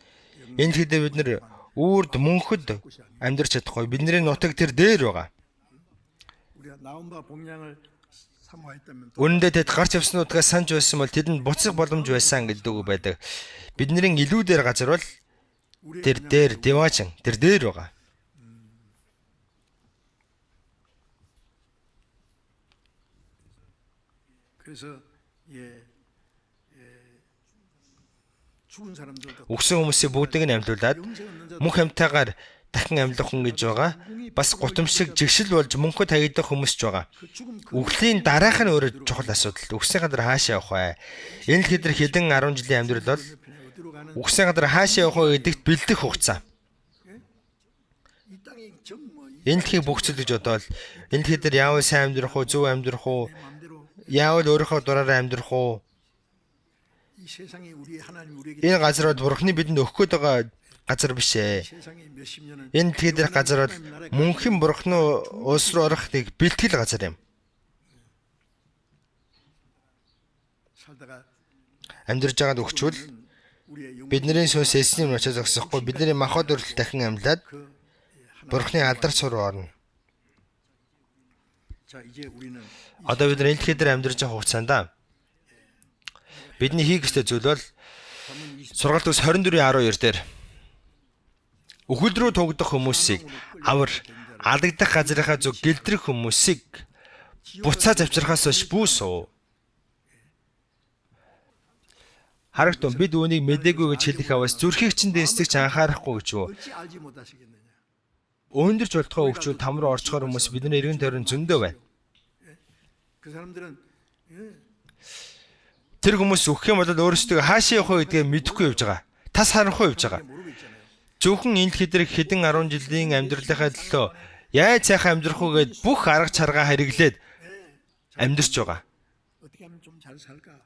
S1: Энэ дэлхий дээр бид нар үрд мөнхөд амьдарч чадахгүй. Бидний нутаг тэр дээр байгаа.
S2: 우리가 나온 바 복량을 사모했다면 또
S1: Үүндээ тэд гарч явснуудаас санаж байсан бол тэдэнд буцах боломж байсан гэдэг үг байдаг. Бидний илүү дээр газар бол
S2: 우리의
S1: тэр дээр девачин тэр дээр байгаа.
S2: 그래서 예, 죽은 사람들도
S1: Үхсэн хүмүүсийг бүгдийг нь амьлуулад
S2: 영생 없는 자
S1: мөнх амьтаагаар дахин амьлах хүн гэж байгаа. Бас гутамшиг жигшил болж мөнхөд хаягдах хүмүүс ч байгаа.
S2: 그 죽음 그
S1: Үхлийн дараах нь өөрөө чухал асуудал. Үхсэн гадар хаашаа явах вэ? Энэ л хэдэр хэдэн 10 жилийн амьдрал бол
S2: 어디로 가는
S1: үхсэн гадар хаашаа явах вэ гэдэгт бэлдэх хугацаа.
S2: 이 땅에 전뭐
S1: Энэ дэлхийг бүгцэл гэж бодоод энэ л хэдэр яавал сайн амьдрах уу, зөв амьдрах уу,
S2: 마음대로
S1: яавал өөрийнхөө дураараа амьдрах уу?
S2: 이 세상에 우리 하나님 우리에게
S1: Энэ газар бол Бурхны бидэнд өгөх гээд байгаа газар биш ээ.
S2: 세상에 몇십 년을
S1: Энэ дэлхийдэр газар бол мөнхийн Бурхны улс руу орох нэг бэлтгэл газар юм.
S2: 살다가
S1: Амьдарж байгаад өгчвөл
S2: 우리의 영
S1: бидний сүнс эсний өмнө очиж зогсохгүй бидний махад өртөл дахин амьлаад
S2: 그
S1: Бурхны алдар сур орно.
S2: 자 이제 우리는
S1: Одоо бид энэ дэлхийдэр амьдарч байгаа хугацаанд бидний хийх ёстой зүйл бол сургалт ус 24:12 дээр өхөл рүү тугдах хүмүүсийг авар алагдах газрынхаа зүг гэлтрэх хүмүүсийг буцаа завчрахаас биш бүүсөө. Харагтун бид үүнийг мэдээгүй гэж хэлэх аваас зүрхийг чинь дэсдэгч анхаарахгүй гэж юу?
S2: 어찌 알지 못하시겠느냐.
S1: Өндөрч болтгоо өгчүүд там руу орчхоор хүмүүс бидний эргэн тойрон зөндөө байна.
S2: 그 사람들은
S1: Тэр хүмүүс өгөх юм бол өөрсдөө хаашаа явах вэ гэдгээ мэдэхгүй явж байгаа. Тас харанхуй явж байгаа.
S2: 모르고 있잖아요.
S1: Зөвхөн энэ хэдрэг хэдэн 10 жилийн амьдралынхаа төлөө яаж сайхан амьдрах вэ гэд бүх арга чаргаа хэрэглээд амьдарч байгаа.
S2: 어떻게 하면 좀 잘 살까?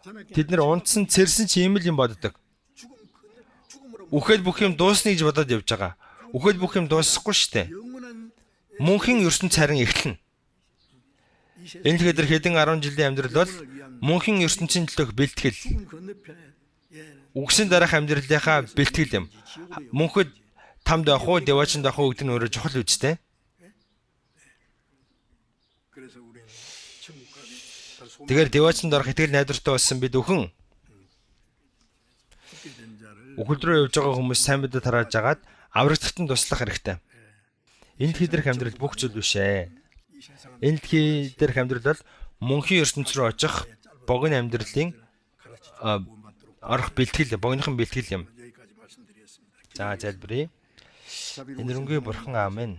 S2: 자매
S1: Тэд нэр унтсан цэрсэн ч ийм л юм боддог.
S2: 죽음으로
S1: Үхэл бүх юм дуусна гэж бодоод явж байгаа. Үхэл бүх юм дуусахгүй шүү дээ.
S2: 영원한
S1: Мөнхийн ертөнц царин эхэлнэ.
S2: 이 세상
S1: Энэ хэдэр хэдэн 10 жилийн амьдрал бол мөнхийн ертөнцийн төлөөх бэлтгэл.
S2: 죽음 건너편에
S1: Үгсийн дараах амьдралынхаа бэлтгэл юм. Мөнхөд тамд байх уу, девачнд байх уу гэдэг нь өөрөө чухал үстэй.
S2: 그래서 우리는 천국 가기 소망
S1: Тэгэхээр девачнд орох итгэл найдвартай болсон бид өхөн
S2: 죽게 된 자를
S1: үхэл рүү явж байгаа хүмүүс сайн мэдээ тарааж агаад аврагдахад нь туслах хэрэгтэй. Энэ хэдрэх амьдрал бүх зүйл биш ээ.
S2: 이 세상은
S1: Энэ хэдрэх амьдрал бол мөнхийн ертөнц рүү очих богино амьдралын орох бэлтгэл, богинохон бэлтгэл юм.
S2: 여기까지 말씀드리겠습니다.
S1: За залбирая.
S2: 자비로
S1: Энэрэнгүй бурхан аамен.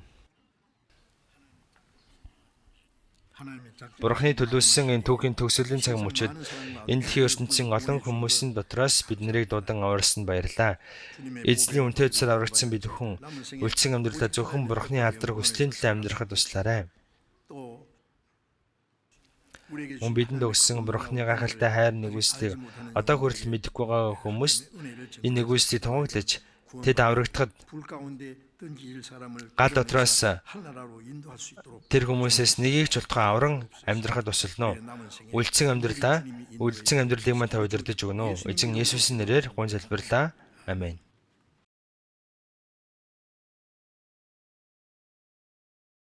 S2: 하나님의 작전
S1: Бурханы төлөвлөсөн энэ түүхийн төгсөлийн цаг мөчид энэ дэлхийн ертөнцийн олон хүмүүсийн дотроос бид нарыг дудан аварсанд баярлалаа. Эзний үнэтэй цэцэр аврагдсан бид бүхэн үлдсэн амьдралаа зөвхөн Бурханы алдар хүслийн төлөө амьдрахад туслаарай.
S2: 또 우리에게
S1: Мөн бидэнд өгсөн Бурханы гайхалтай хайр нэгүслийг одоо хүртэл мэдэхгүй байгаа хүмүүс
S2: 은혜를
S1: энэ нэгүслийг тунгаглаж тэд аврагдахад
S2: 불 가운데 던질 사람을
S1: гал дотроос
S2: 하나라로 인도할 수 있도록
S1: тэр хүмүүсээс нэгийг ч болтгоо авран амьдрахад туслана уу?
S2: 남은 생에
S1: Үлдсэн амьдралаа үлдсэн амьдралыг мань та удирдах өгнө үү? Эзэн Есүсийн нэрээр гун залбирлаа. Амен.